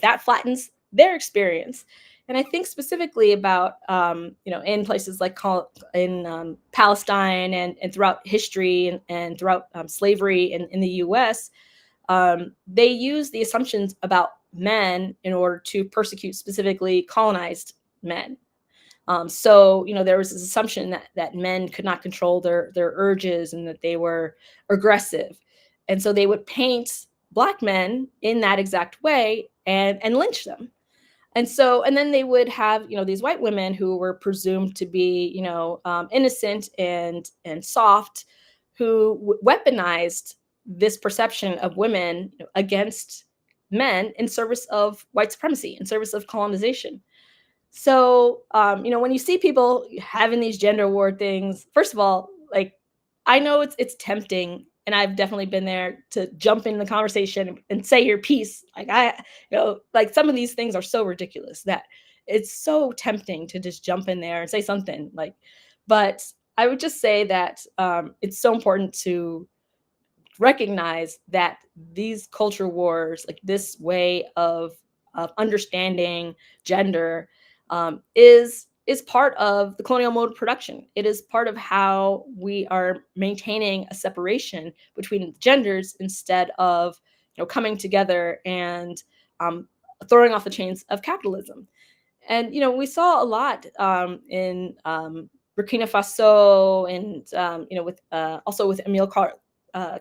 that flattens their experience. And I think specifically about, in places like in Palestine, and throughout history, and throughout slavery in the US, they use the assumptions about men in order to persecute specifically colonized men. So, there was this assumption that men could not control their urges, and that they were aggressive. And so they would paint Black men in that exact way, and lynch them. And then they would have, these white women who were presumed to be, innocent and soft, who weaponized this perception of women, against men in service of white supremacy, in service of colonization. So, when you see people having these gender war things, first of all, like, I know it's tempting, and I've definitely been there to jump in the conversation and say your piece. Like, like, some of these things are so ridiculous that it's so tempting to just jump in there and say something. Like, but I would just say that it's so important to recognize that these culture wars, like this way of understanding gender, is part of the colonial mode of production. It is part of how we are maintaining a separation between genders instead of, coming together and um, throwing off the chains of capitalism. And we saw a lot in Burkina Faso, and with also with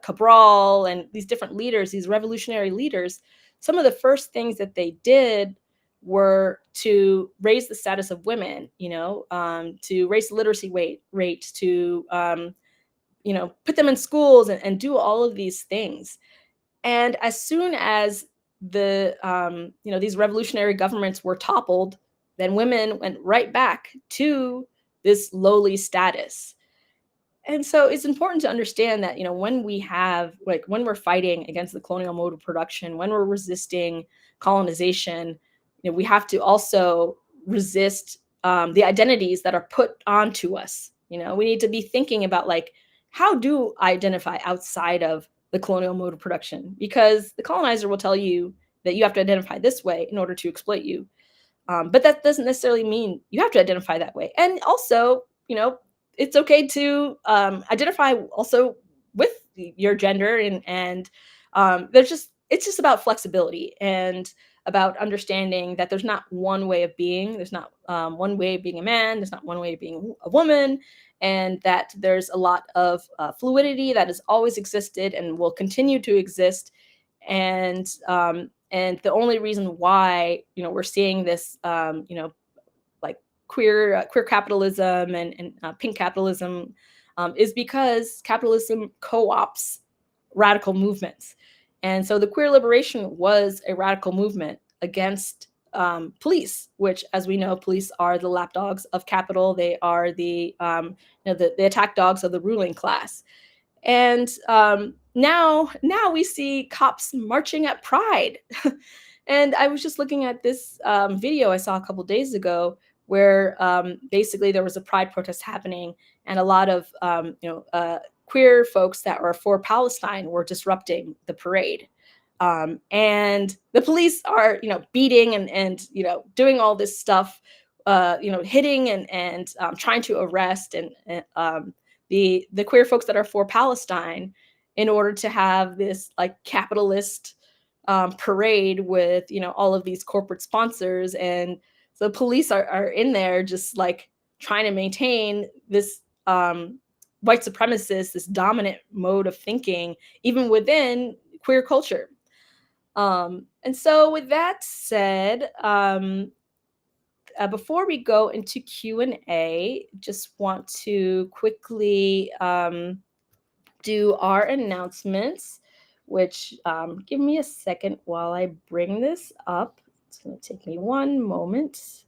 Cabral, and these different leaders, these revolutionary leaders. Some of the first things that they did were to raise the status of women, to raise the literacy rate, to put them in schools, and do all of these things. And as soon as these revolutionary governments were toppled, then women went right back to this lowly status. And so it's important to understand that, when we have, like, when we're fighting against the colonial mode of production, when we're resisting colonization, we have to also resist the identities that are put onto us. We need to be thinking about, like, how do I identify outside of the colonial mode of production? Because the colonizer will tell you that you have to identify this way in order to exploit you. But that doesn't necessarily mean you have to identify that way. And also, it's okay to identify also with your gender, and it's just about flexibility, and about understanding that there's not one way of being. There's not one way of being a man. There's not one way of being a woman, and that there's a lot of fluidity that has always existed and will continue to exist. And the only reason why we're seeing this like queer capitalism, and pink capitalism, is because capitalism co-ops radical movements. And so the queer liberation was a radical movement against police, which, as we know, police are the lapdogs of capital. They are the attack dogs of the ruling class. And now we see cops marching at Pride. And I was just looking at this video I saw a couple days ago, where basically there was a Pride protest happening, and a lot of queer folks that are for Palestine were disrupting the parade. And the police are beating, and doing all this stuff, hitting, and trying to arrest, and the queer folks that are for Palestine, in order to have this, like, capitalist parade with all of these corporate sponsors. And so police are in there just, like, trying to maintain this white supremacist, this dominant mode of thinking, even within queer culture. And so with that said, before we go into Q&A, just want to quickly do our announcements, which, give me a second while I bring this up. It's going to take me one moment.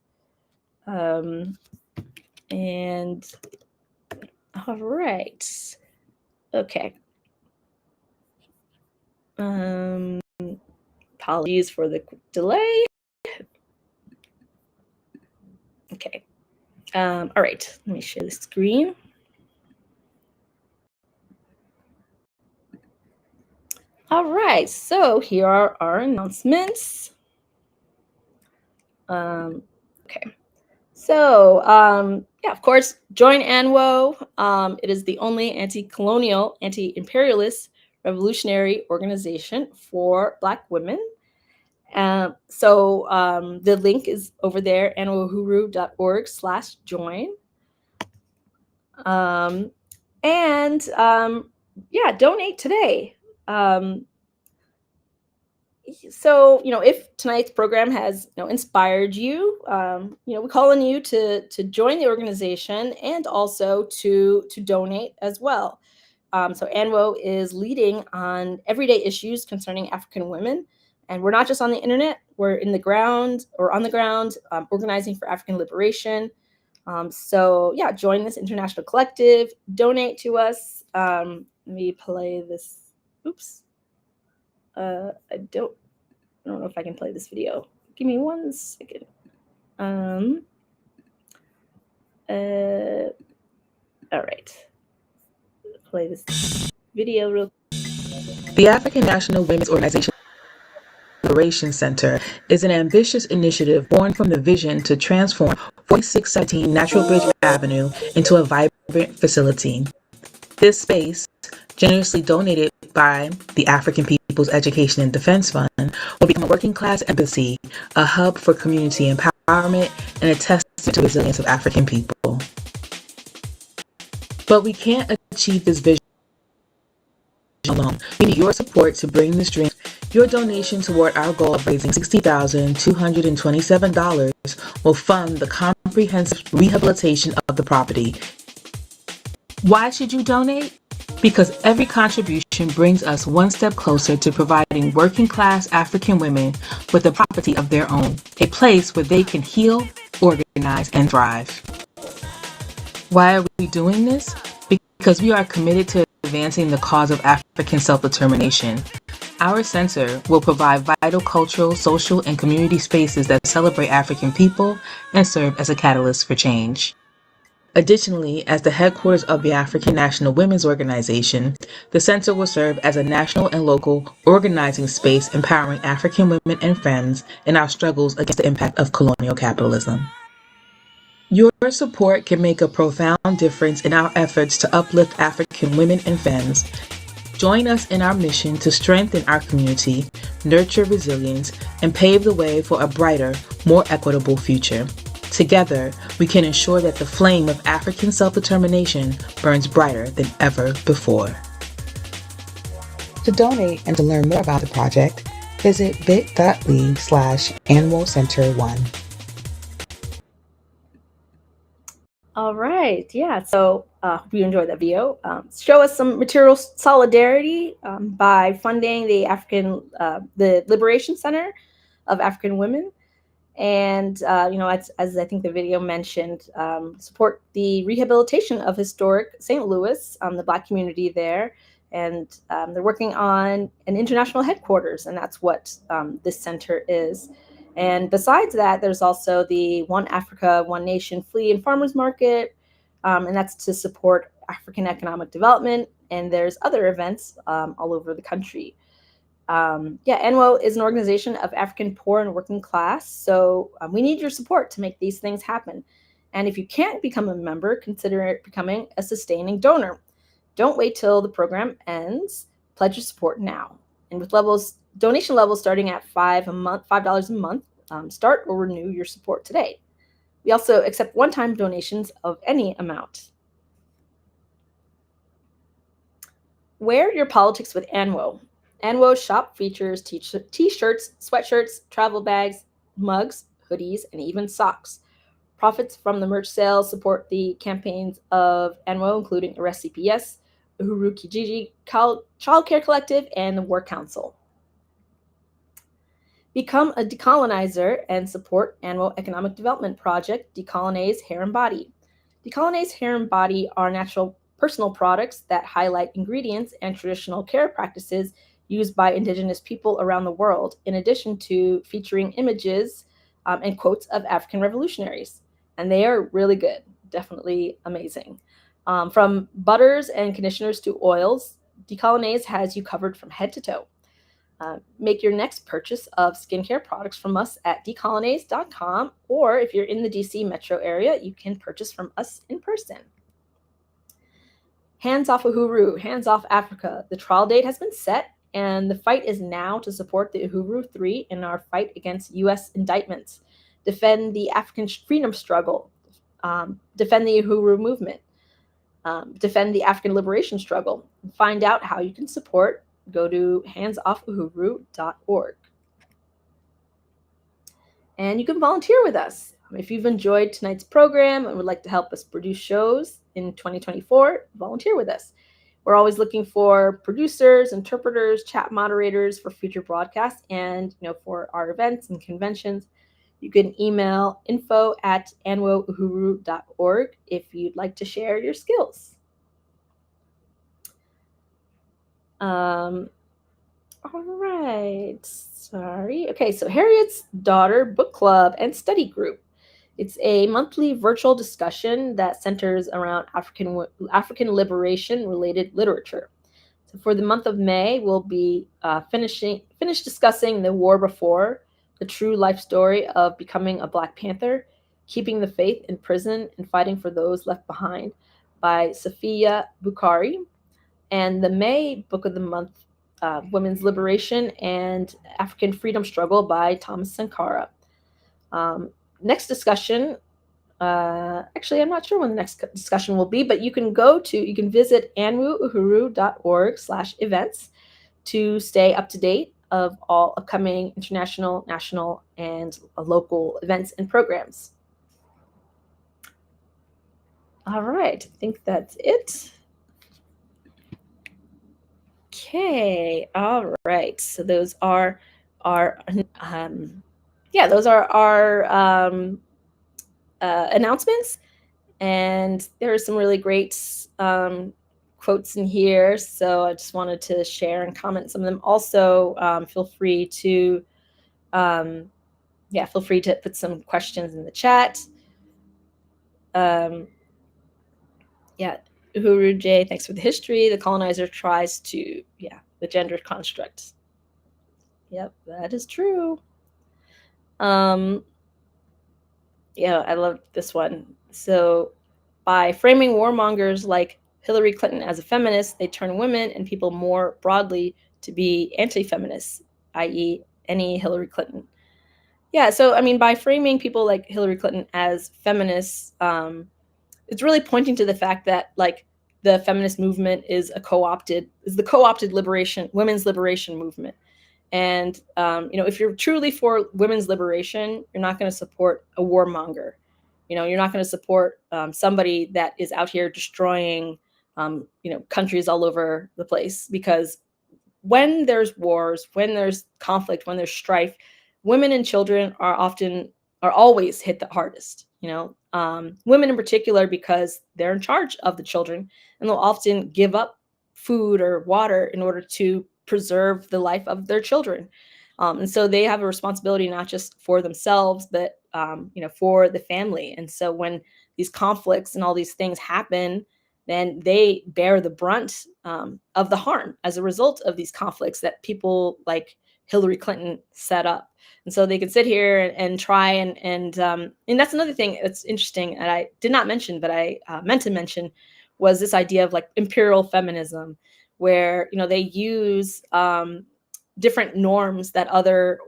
And all right. Okay. Apologies for the delay. Okay. All right. Let me share the screen. All right. So here are our announcements. Okay. So, yeah, of course, join ANWO. It is the only anti-colonial, anti-imperialist revolutionary organization for Black women. So the link is over there, anwohuru.org/join. Yeah, donate today. So, if tonight's program has inspired you, we call on you to join the organization, and also to donate as well. So ANWO is leading on everyday issues concerning African women. And we're not just on the internet, we're in the ground or on the ground, organizing for African liberation. So yeah, join this international collective, donate to us. Let me play this. Oops. I don't know if I can play this video. Give me 1 second. All right. Play this video real. The African National Women's Organization Liberation Center is an ambitious initiative born from the vision to transform 4617 Natural Bridge Avenue into a vibrant facility. This space, generously donated by the African People's Education and Defense Fund, will become a working-class embassy, a hub for community empowerment, and a testament to the resilience of African people. But we can't achieve this vision alone. We need your support to bring this dream. Your donation toward our goal of raising $60,227 will fund the comprehensive rehabilitation of the property. Why should you donate? Because every contribution brings us one step closer to providing working-class African women with a property of their own, a place where they can heal, organize, and thrive. Why are we doing this? Because we are committed to advancing the cause of African self-determination. Our center will provide vital cultural, social, and community spaces that celebrate African people and serve as a catalyst for change. Additionally, as the headquarters of the African National Women's Organization, the center will serve as a national and local organizing space empowering African women and femmes in our struggles against the impact of colonial capitalism. Your support can make a profound difference in our efforts to uplift African women and femmes. Join us in our mission to strengthen our community, nurture resilience, and pave the way for a brighter, more equitable future. Together, we can ensure that the flame of African self-determination burns brighter than ever before. To donate and to learn more about the project, visit bit.ly/AnnualCenter1. All right, yeah, so hope you enjoyed that video. Show us some material solidarity by funding the Liberation Center of African Women. And, as I think the video mentioned, support the rehabilitation of historic St. Louis, the Black community there. And they're working on an international headquarters, and that's what this center is. And besides that, there's also the One Africa, One Nation Flea and Farmers Market, and that's to support African economic development. And there's other events all over the country. ANWO is an organization of African poor and working class, so we need your support to make these things happen. And if you can't become a member, consider becoming a sustaining donor. Don't wait till the program ends. Pledge your support now. And with donation levels starting at $5 a month, start or renew your support today. We also accept one-time donations of any amount. Wear your politics with ANWO. ANWO's shop features t-shirts, sweatshirts, travel bags, mugs, hoodies, and even socks. Profits from the merch sales support the campaigns of ANWO, including Arrest CPS, Uhuru Kijiji Child Care Collective, and the War Council. Become a decolonizer and support ANWO Economic Development Project, Decolonize Hair and Body. Decolonize Hair and Body are natural personal products that highlight ingredients and traditional care practices used by Indigenous people around the world, in addition to featuring images and quotes of African revolutionaries. And they are really good, definitely amazing. From butters and conditioners to oils, Decolonize has you covered from head to toe. Make your next purchase of skincare products from us at decolonize.com, or if you're in the DC metro area, you can purchase from us in person. Hands off Uhuru, hands off Africa. The trial date has been set, and the fight is now to support the Uhuru 3 in our fight against U.S. indictments, defend the African freedom struggle, defend the Uhuru movement, defend the African liberation struggle. Find out how you can support. Go to handsoffuhuru.org. And you can volunteer with us. If you've enjoyed tonight's program and would like to help us produce shows in 2024, volunteer with us. We're always looking for producers, interpreters, chat moderators for future broadcasts and for our events and conventions. You can email info@anwouhuru.org if you'd like to share your skills. All right. Sorry. Okay, so Harriet's Daughter Book Club and Study Group. It's a monthly virtual discussion that centers around African liberation related literature. So for the month of May, we'll be finish discussing The War Before, the true life story of becoming a Black Panther, keeping the faith in prison and fighting for those left behind by Safiya Bukhari. And the May book of the month, Women's Liberation and African Freedom Struggle by Thomas Sankara. Next discussion, actually, I'm not sure when the next discussion will be, but you can visit anwouhuru.org/events to stay up to date of all upcoming international, national, and local events and programs. All right, I think that's it. Okay, all right. So those are our announcements, and there are some really great quotes in here. So I just wanted to share and comment some of them. Also, feel free to put some questions in the chat. Uhuru J, thanks for the history. The colonizer tries to, the gender construct. Yep, that is true. I love this one. So by framing warmongers like Hillary Clinton as a feminist, they turn women and people more broadly to be anti-feminists, i.e. any Hillary Clinton. Yeah, so I mean, by framing people like Hillary Clinton as feminists, it's really pointing to the fact that like the feminist movement is the co-opted women's liberation movement. And if you're truly for women's liberation, you're not going to support a warmonger. You're not going to support somebody that is out here destroying countries all over the place, because when there's wars, when there's conflict, when there's strife, women and children are always hit the hardest. Women in particular, because they're in charge of the children, and they'll often give up food or water in order to preserve the life of their children. And so they have a responsibility not just for themselves, but for the family. And so when these conflicts and all these things happen, then they bear the brunt of the harm as a result of these conflicts that people like Hillary Clinton set up. And so they could sit here and try and that's another thing that's interesting, and I did not mention, but I meant to mention, was this idea of like imperial feminism, where they use different norms that other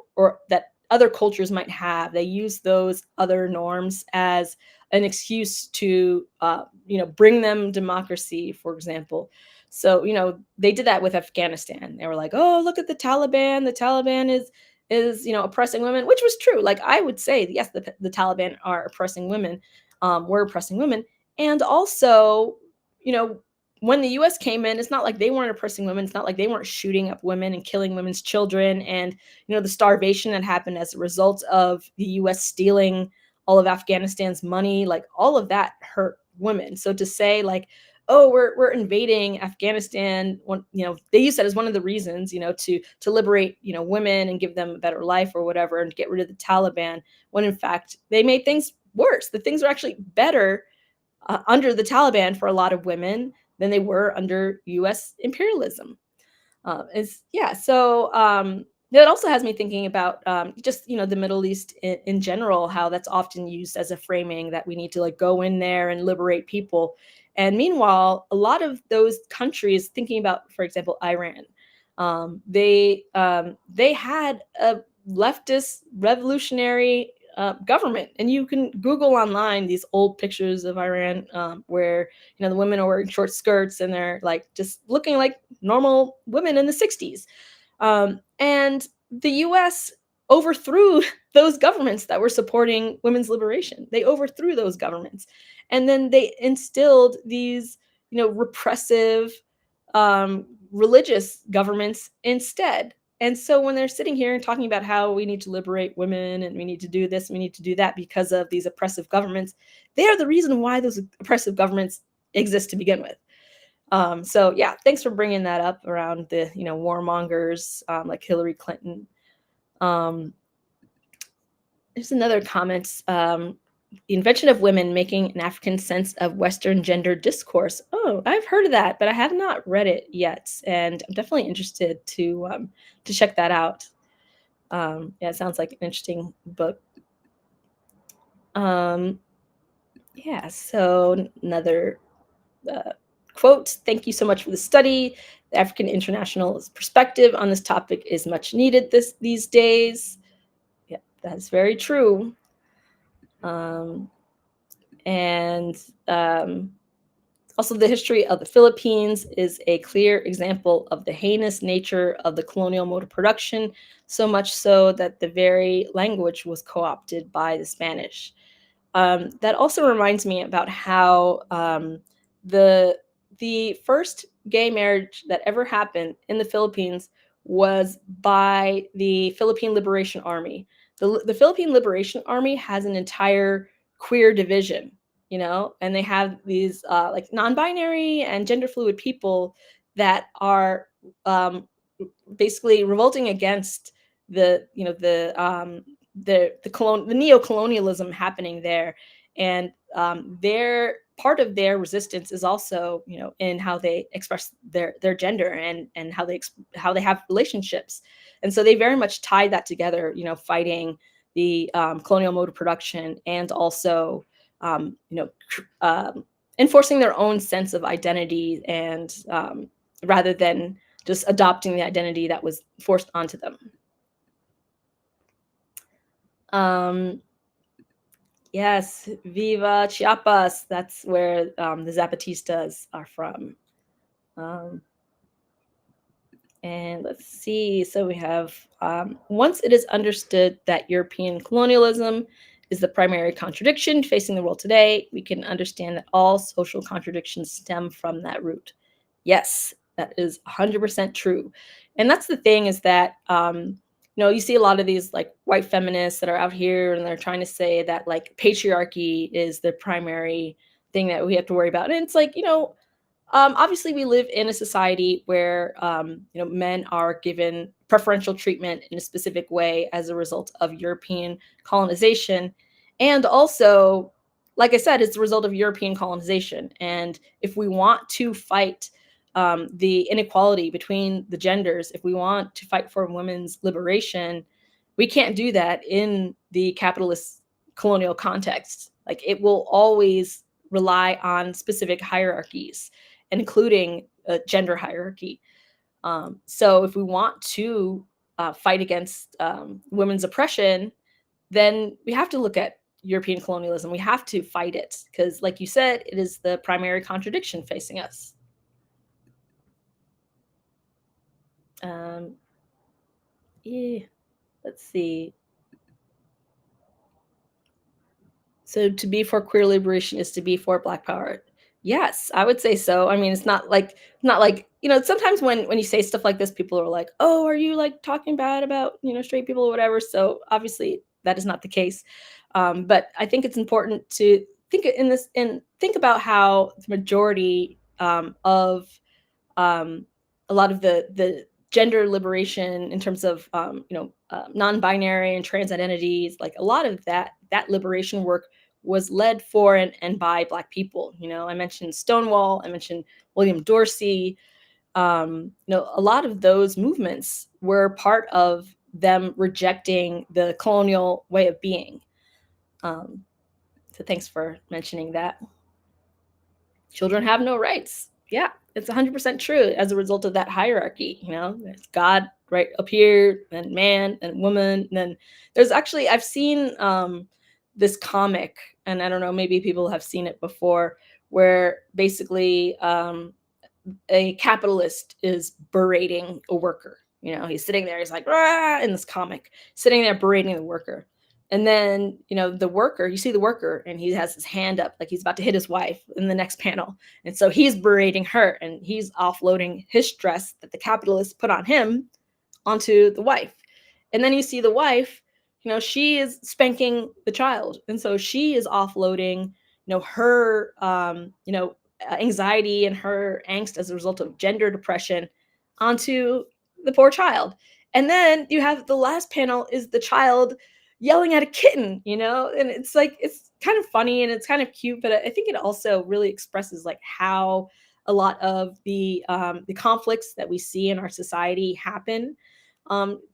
cultures might have. They use those other norms as an excuse to bring them democracy, for example. So they did that with Afghanistan. They were like, oh, look at the Taliban. The Taliban is oppressing women, which was true. Like, I would say, yes, the Taliban are oppressing women. We're oppressing women. And also, when the US came in, it's not like they weren't oppressing women. It's not like they weren't shooting up women and killing women's children. And, the starvation that happened as a result of the US stealing all of Afghanistan's money, like all of that hurt women. So to say like, oh, we're invading Afghanistan, when, they use that as one of the reasons, to liberate, women and give them a better life or whatever, and get rid of the Taliban, when in fact they made things worse. The things were actually better under the Taliban for a lot of women than they were under US imperialism. It also has me thinking about just the Middle East in general, how that's often used as a framing that we need to like go in there and liberate people. And meanwhile, a lot of those countries, thinking about, for example, Iran, they had a leftist revolutionary government, and you can Google online these old pictures of Iran where the women are wearing short skirts and they're like just looking like normal women in the 60s. And the US overthrew those governments that were supporting women's liberation. They overthrew those governments. And then they instilled these, repressive religious governments instead. And so when they're sitting here and talking about how we need to liberate women and we need to do this, we need to do that because of these oppressive governments, they are the reason why those oppressive governments exist to begin with. So yeah, thanks for bringing that up around the warmongers like Hillary Clinton. Um, there's another comment. The invention of women making an African sense of Western gender discourse. Oh, I've heard of that, but I have not read it yet, and I'm definitely interested to check that out. Yeah, it sounds like an interesting book. Um, yeah, so another quote: "Thank you so much for the study. The African International's perspective on this topic is much needed these days." Yeah, that's very true. Um, and Also, the history of the Philippines is a clear example of the heinous nature of the colonial mode of production, so much so that the very language was co opted by the Spanish. That also reminds me about how the the first gay marriage that ever happened in the Philippines was by the Philippine Liberation Army. The Philippine Liberation Army has an entire queer division, and they have these like non-binary and gender fluid people that are um, basically revolting against the neo-colonialism happening there, and their part of their resistance is also in how they express their gender and how they have relationships, and so they very much tied that together, fighting the colonial mode of production and also um, you know enforcing their own sense of identity and rather than just adopting the identity that was forced onto them. Um, yes, Viva Chiapas. That's where the Zapatistas are from. Um, and let's see. So we have once it is understood that European colonialism is the primary contradiction facing the world today, we can understand that all social contradictions stem from that root. Yes, that is 100% true. And that's the thing is that, you see a lot of these like white feminists that are out here and they're trying to say that like patriarchy is the primary thing that we have to worry about. And it's like, obviously, we live in a society where men are given preferential treatment in a specific way as a result of European colonization, and also, like I said, it's a result of European colonization. And if we want to fight the inequality between the genders, if we want to fight for women's liberation, we can't do that in the capitalist colonial context. Like it will always rely on specific hierarchies, including a gender hierarchy. So if we want to fight against women's oppression, then we have to look at European colonialism. We have to fight it because, like you said, it is the primary contradiction facing us. Um, yeah, let's see. So to be for queer liberation is to be for Black power. Yes, I would say so. I mean, it's not like sometimes when you say stuff like this, people are like, "Oh, are you like talking bad about straight people or whatever?" So obviously that is not the case. But I think it's important to think about how the majority of a lot of the gender liberation in terms of non-binary and trans identities, like a lot of that liberation work was led for and by Black people. I mentioned Stonewall, I mentioned William Dorsey. A lot of those movements were part of them rejecting the colonial way of being. So thanks for mentioning that. Children have no rights. Yeah, it's 100% true as a result of that hierarchy. There's God right up here, and man and woman. And then there's actually, I've seen this comic, and I don't know, maybe people have seen it before, where basically a capitalist is berating a worker. He's sitting there, he's like, "Rah!" in this comic, sitting there berating the worker. And then, the worker, you see the worker and he has his hand up like he's about to hit his wife in the next panel. And so he's berating her and he's offloading his stress that the capitalists put on him onto the wife. And then you see the wife, she is spanking the child. And so she is offloading, her, anxiety and her angst as a result of gender depression onto the poor child. And then you have the last panel is the child yelling at a kitten, and it's like, it's kind of funny and it's kind of cute, but I think it also really expresses like how a lot of the conflicts that we see in our society happen.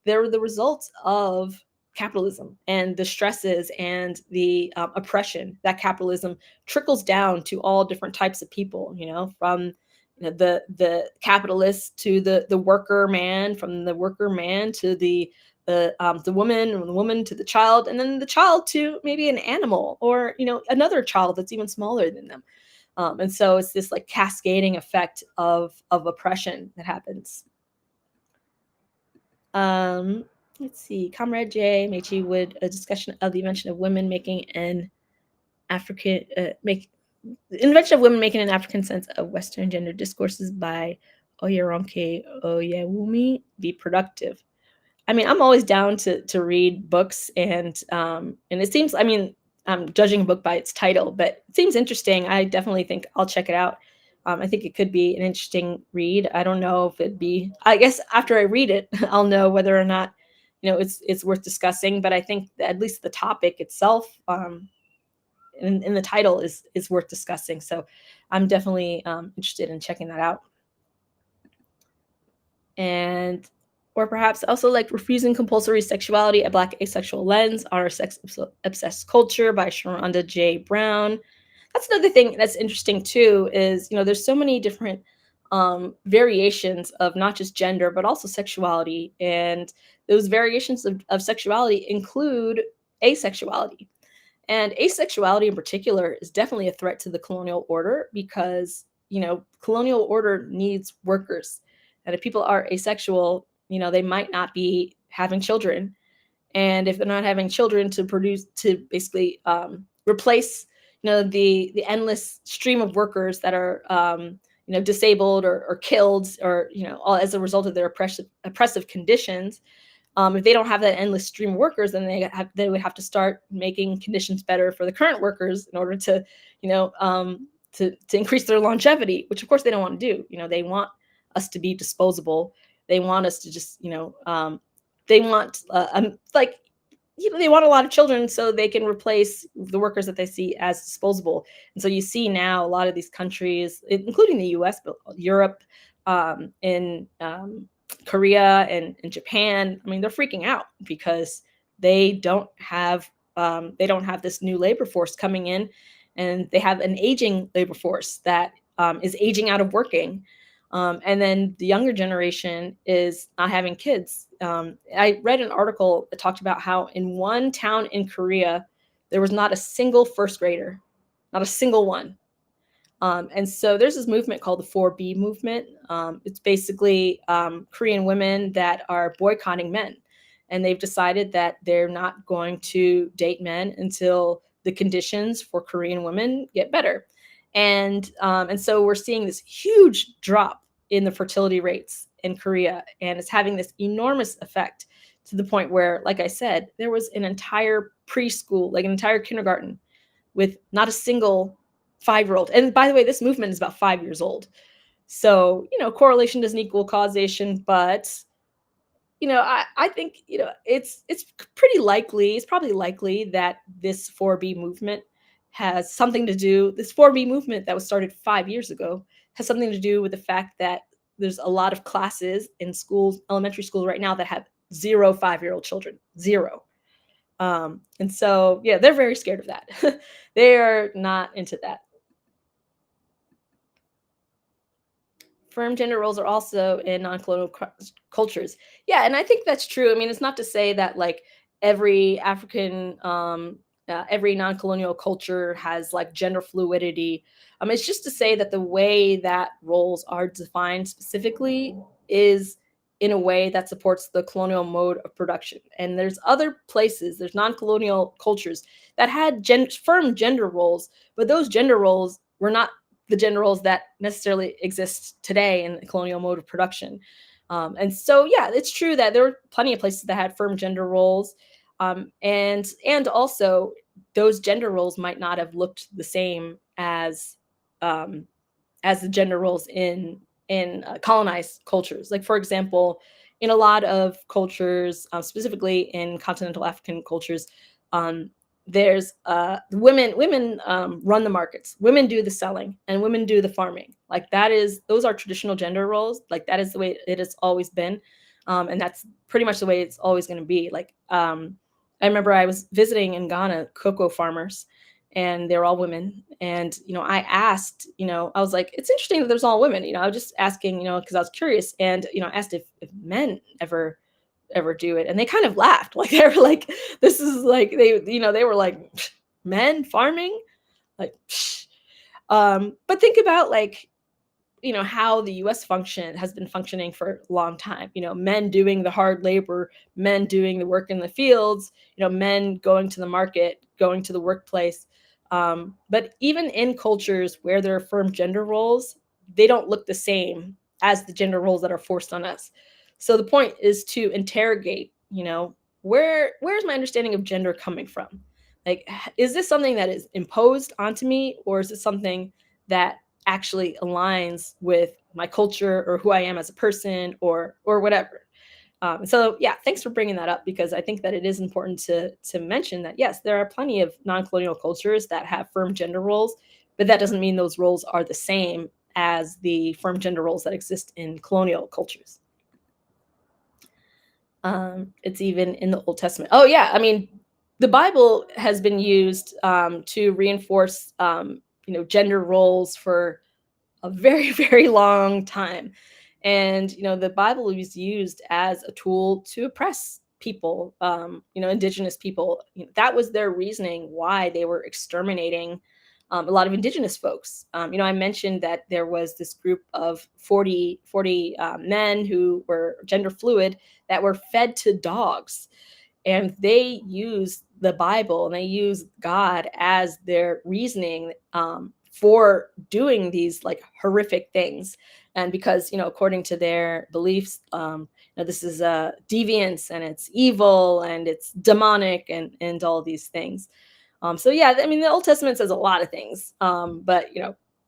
They're the results of capitalism and the stresses and the oppression that capitalism trickles down to all different types of people. From the capitalist to the worker man, from the worker man to the woman, and the woman to the child, and then the child to maybe an animal or another child that's even smaller than them. And so it's this like cascading effect of oppression that happens. Um, let's see. Comrade Je Amaechi would a discussion of the invention of women making an African make the invention of women making an African sense of Western gender discourses by Oyeronke Oyewumi be productive. I mean, I'm always down to read books, and it seems, I mean, I'm judging a book by its title, but it seems interesting. I definitely think I'll check it out. I think it could be an interesting read. I don't know if it'd be. I guess after I read it, I'll know whether or not it's worth discussing. But I think that at least the topic itself, in the title, is worth discussing. So I'm definitely interested in checking that out. And or perhaps also like Refusing Compulsory Sexuality, a Black Asexual Lens on Our Sex Obsessed Culture by Sharonda J. Brown. That's another thing that's interesting too, is there's so many different variations of not just gender but also sexuality, and those variations of sexuality include asexuality. And asexuality in particular is definitely a threat to the colonial order because, colonial order needs workers. And if people are asexual, they might not be having children. And if they're not having children to basically replace, the endless stream of workers that are, disabled or killed or, all as a result of their oppressive conditions, if they don't have that endless stream of workers, then they would have to start making conditions better for the current workers in order to, to increase their longevity, which of course they don't want to do. They want us to be disposable. They want us to just, they want like, they want a lot of children so they can replace the workers that they see as disposable. And so you see now a lot of these countries, including the U.S., but Europe, in Korea and Japan, I mean, they're freaking out because they don't have this new labor force coming in, and they have an aging labor force that is aging out of working. And then the younger generation is not having kids. I read an article that talked about how in one town in Korea, there was not a single first grader, not a single one. And so there's this movement called the 4B movement. It's basically Korean women that are boycotting men. And they've decided that they're not going to date men until the conditions for Korean women get better. And so we're seeing this huge drop in the fertility rates in Korea. And it's having this enormous effect to the point where, like I said, there was an entire preschool, like an entire kindergarten with not a single 5-year-old. And by the way, this movement is about 5 years old. So, correlation doesn't equal causation, but I think, it's pretty likely, it's probably likely that this 4B movement has something to do, this 4B movement that was started 5 years ago has something to do with the fact that there's a lot of classes in schools, elementary schools right now that have 0 5-year-old children, 0. And so, yeah, they're very scared of that. They are not into that. Firm gender roles are also in non-colonial cultures. Yeah, and I think that's true. I mean, it's not to say that like every African, every non-colonial culture has like gender fluidity. It's just to say that the way that roles are defined specifically is in a way that supports the colonial mode of production. And there's other places, there's non-colonial cultures that had firm gender roles, but those gender roles were not the gender roles that necessarily exist today in the colonial mode of production. And so, yeah, it's true that there were plenty of places that had firm gender roles, and also those gender roles might not have looked the same um, as the gender roles in colonized cultures. Like, for example, in a lot of cultures, specifically in continental African cultures, um, there's women run the markets, women do the selling, and women do the farming. Like, those are traditional gender roles. Like, that is the way it has always been, and that's pretty much the way it's always going to be. Like, I remember I was visiting in Ghana cocoa farmers, and they're all women. And, I asked, I was like, it's interesting that there's all women. I was just asking, because I was curious. And, I asked if men ever do it. And they kind of laughed. Like, they were like, this is like, they were like, men farming? Like, psh. But think about, like, how the US has been functioning for a long time. Men doing the hard labor, men doing the work in the fields, men going to the market, going to the workplace. But even in cultures where there are firm gender roles, they don't look the same as the gender roles that are forced on us. So the point is to interrogate, where's my understanding of gender coming from? Like, is this something that is imposed onto me, or is it something that actually aligns with my culture or who I am as a person, or whatever? So yeah, thanks for bringing that up, because I think that it is important to mention that, yes, there are plenty of non-colonial cultures that have firm gender roles, but that doesn't mean those roles are the same as the firm gender roles that exist in colonial cultures. It's even in the Old Testament. Oh yeah, I mean, the Bible has been used to reinforce gender roles for a very, very long time. And, the Bible was used as a tool to oppress people, indigenous people. That was their reasoning why they were exterminating a lot of indigenous folks. I mentioned that there was this group of 40 men who were gender fluid that were fed to dogs, and they use the Bible and they use God as their reasoning for doing these, like, horrific things. And because, according to their beliefs, this is deviance, and it's evil, and it's demonic, and all these things. So yeah, I mean, the Old Testament says a lot of things, but,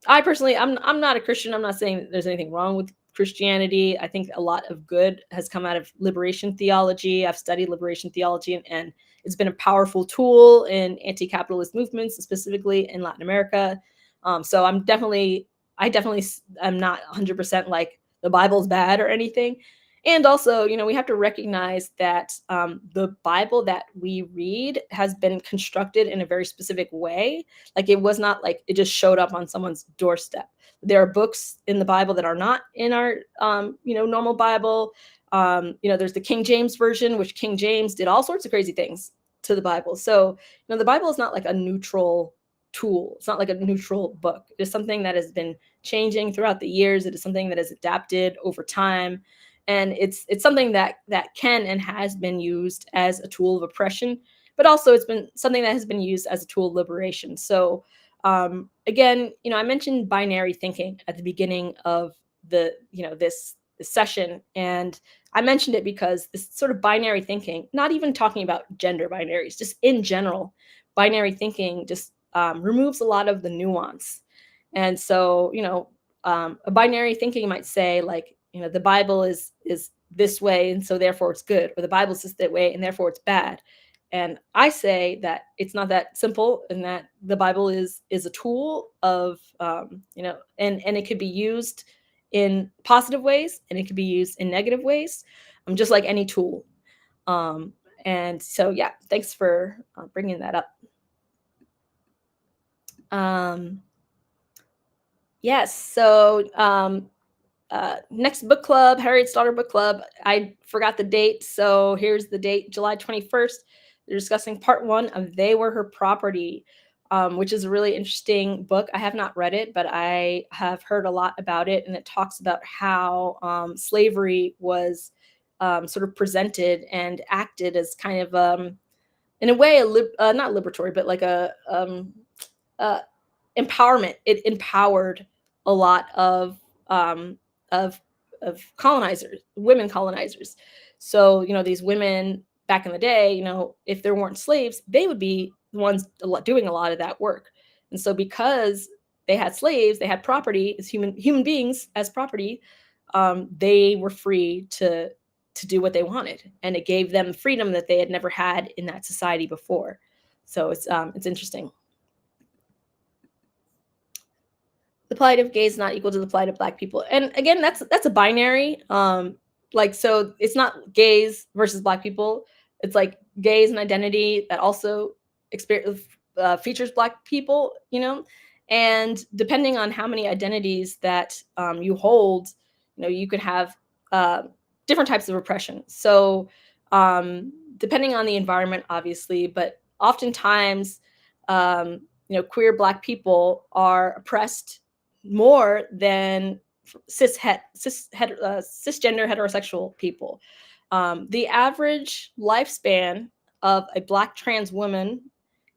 I personally, I'm not a Christian. I'm not saying that there's anything wrong with Christianity. I think a lot of good has come out of liberation theology. I've studied liberation theology, and it's been a powerful tool in anti-capitalist movements, specifically in Latin America. So I definitely am not 100% like the Bible's bad or anything. And also, we have to recognize that the Bible that we read has been constructed in a very specific way. Like, it was not like it just showed up on someone's doorstep. There are books in the Bible that are not in our, normal Bible. There's the King James version, which King James did all sorts of crazy things to the Bible. So, the Bible is not like a neutral tool. It's not like a neutral book. It is something that has been changing throughout the years. It is something that has adapted over time, and it's something that can and has been used as a tool of oppression, but also it's been something that has been used as a tool of liberation. So, again, I mentioned binary thinking at the beginning of this session, and I mentioned it because this sort of binary thinking, not even talking about gender binaries, just in general, binary thinking just removes a lot of the nuance. And so, a binary thinking might say, like, the Bible is this way, and so therefore it's good, or the Bible's this that way, and therefore it's bad. And I say that it's not that simple, and that the Bible is a tool of, and it could be used in positive ways, and it could be used in negative ways, just like any tool. Um, and so, yeah, thanks for bringing that up. Yes. So, next book club, Harriet's Daughter Book Club. I forgot the date, so here's the date: July 21st. They're discussing part 1 of They Were Her Property, which is a really interesting book. I have not read it, but I have heard a lot about it, and it talks about how slavery was sort of presented and acted as kind of, in a way, not liberatory, but like uh, empowerment. It empowered a lot um, of of colonizers, women colonizers. So these women back in the day, if there weren't slaves, they would be the ones doing a lot of that work. And so because they had slaves, they had property as human beings as property. They were free to do what they wanted, and it gave them freedom that they had never had in that society before. So it's interesting. The plight of gays is not equal to the plight of Black people. And again, that's a binary. Like, so it's not gays versus Black people. It's like gays and identity that also features Black people, and depending on how many identities that you hold, you could have uh, different types of oppression. So depending on the environment, obviously, but oftentimes, queer Black people are oppressed more than cisgender heterosexual people. The average lifespan of a Black trans woman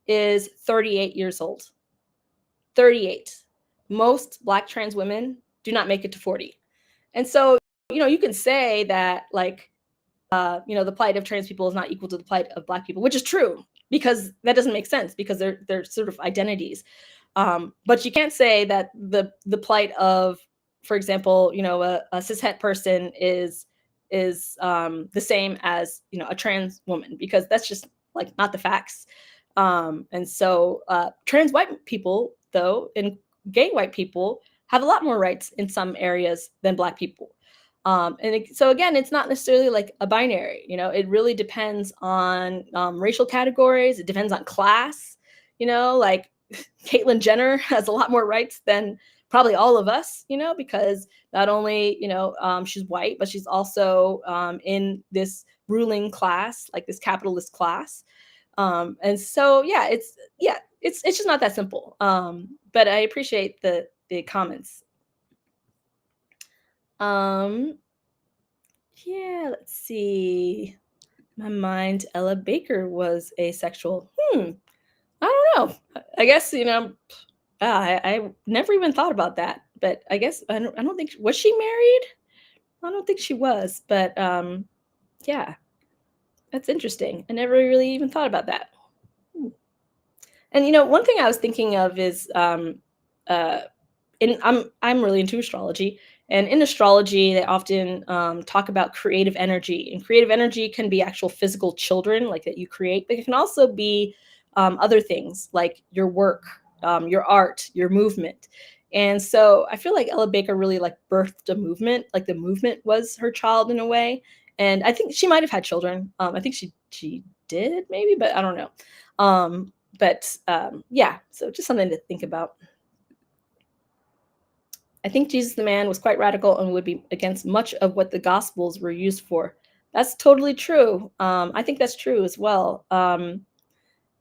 is 38 years old. 38. Most Black trans women do not make it to 40. And so, you can say that, like, the plight of trans people is not equal to the plight of Black people, which is true, because that doesn't make sense, because they're sort of identities. But you can't say that the plight of, for example, a cishet person is the same as a trans woman, because that's just like not the facts. And so trans white people, though, and gay white people have a lot more rights in some areas than Black people. So again, it's not necessarily like a binary. It really depends on racial categories. It depends on class. Like Caitlyn Jenner has a lot more rights than probably all of us. Because not only she's white, but she's also in this ruling class, like this capitalist class. And so it's just not that simple. But I appreciate the comments. Yeah, let's see. My mind, Ella Baker was asexual. I don't know. I guess, I never even thought about that. But I guess I don't think, was she married? I don't think she was. But yeah, that's interesting. I never really even thought about that. And one thing I was thinking of is uh, and I'm really into astrology. And in astrology, they often talk about creative energy. And creative energy can be actual physical children, like that you create, but it can also be other things like your work, your art, your movement. And so I feel like Ella Baker really like birthed a movement. Like the movement was her child in a way. And I think she might have had children. I think she did maybe, but I don't know. Yeah, so just something to think about. I think Jesus the man was quite radical and would be against much of what the Gospels were used for. That's totally true. I think that's true as well. One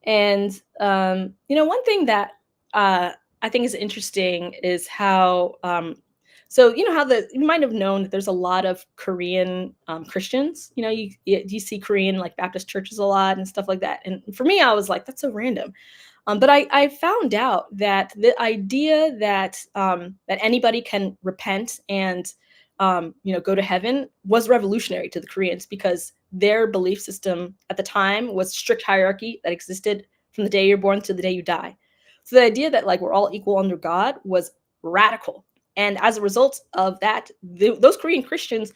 thing that I think is interesting is how, so how you might have known that there's a lot of Korean Christians. You see Korean like Baptist churches a lot and stuff like that. And for me, I was like, that's so random. But I found out that the idea that that anybody can repent and go to heaven was revolutionary to the Koreans, because their belief system at the time was strict hierarchy that existed from the day you're born to the day you die. So the idea that like we're all equal under God was radical, and as a result of that, those Korean Christians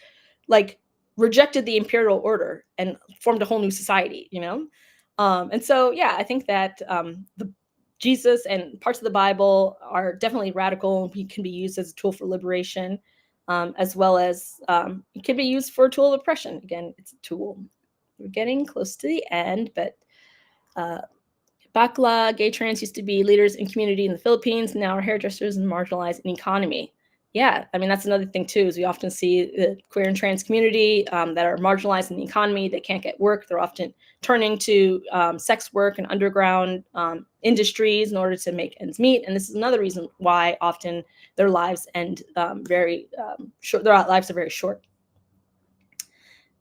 like rejected the imperial order and formed a whole new society. And so, yeah, I think that the Jesus and parts of the Bible are definitely radical and can be used as a tool for liberation, as well as it can be used for a tool of oppression. Again, it's a tool. We're getting close to the end, but Bakla, gay trans used to be leaders in community in the Philippines, now are hairdressers and marginalized in economy. Yeah, I mean, that's another thing too, is we often see the queer and trans community that are marginalized in the economy. They can't get work. They're often turning to sex work and underground industries in order to make ends meet. And this is another reason why often their lives end very short. Their lives are very short.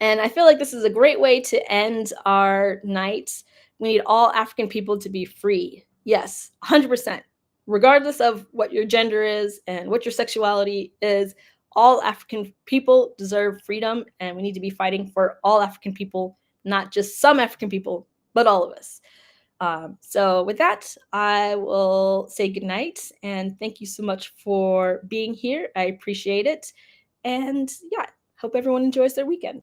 And I feel like this is a great way to end our night. We need all African people to be free. Yes, 100%. Regardless of what your gender is and what your sexuality is, all African people deserve freedom, and we need to be fighting for all African people, not just some African people, but all of us. So, with that, I will say goodnight and thank you so much for being here. I appreciate it. And yeah, hope everyone enjoys their weekend.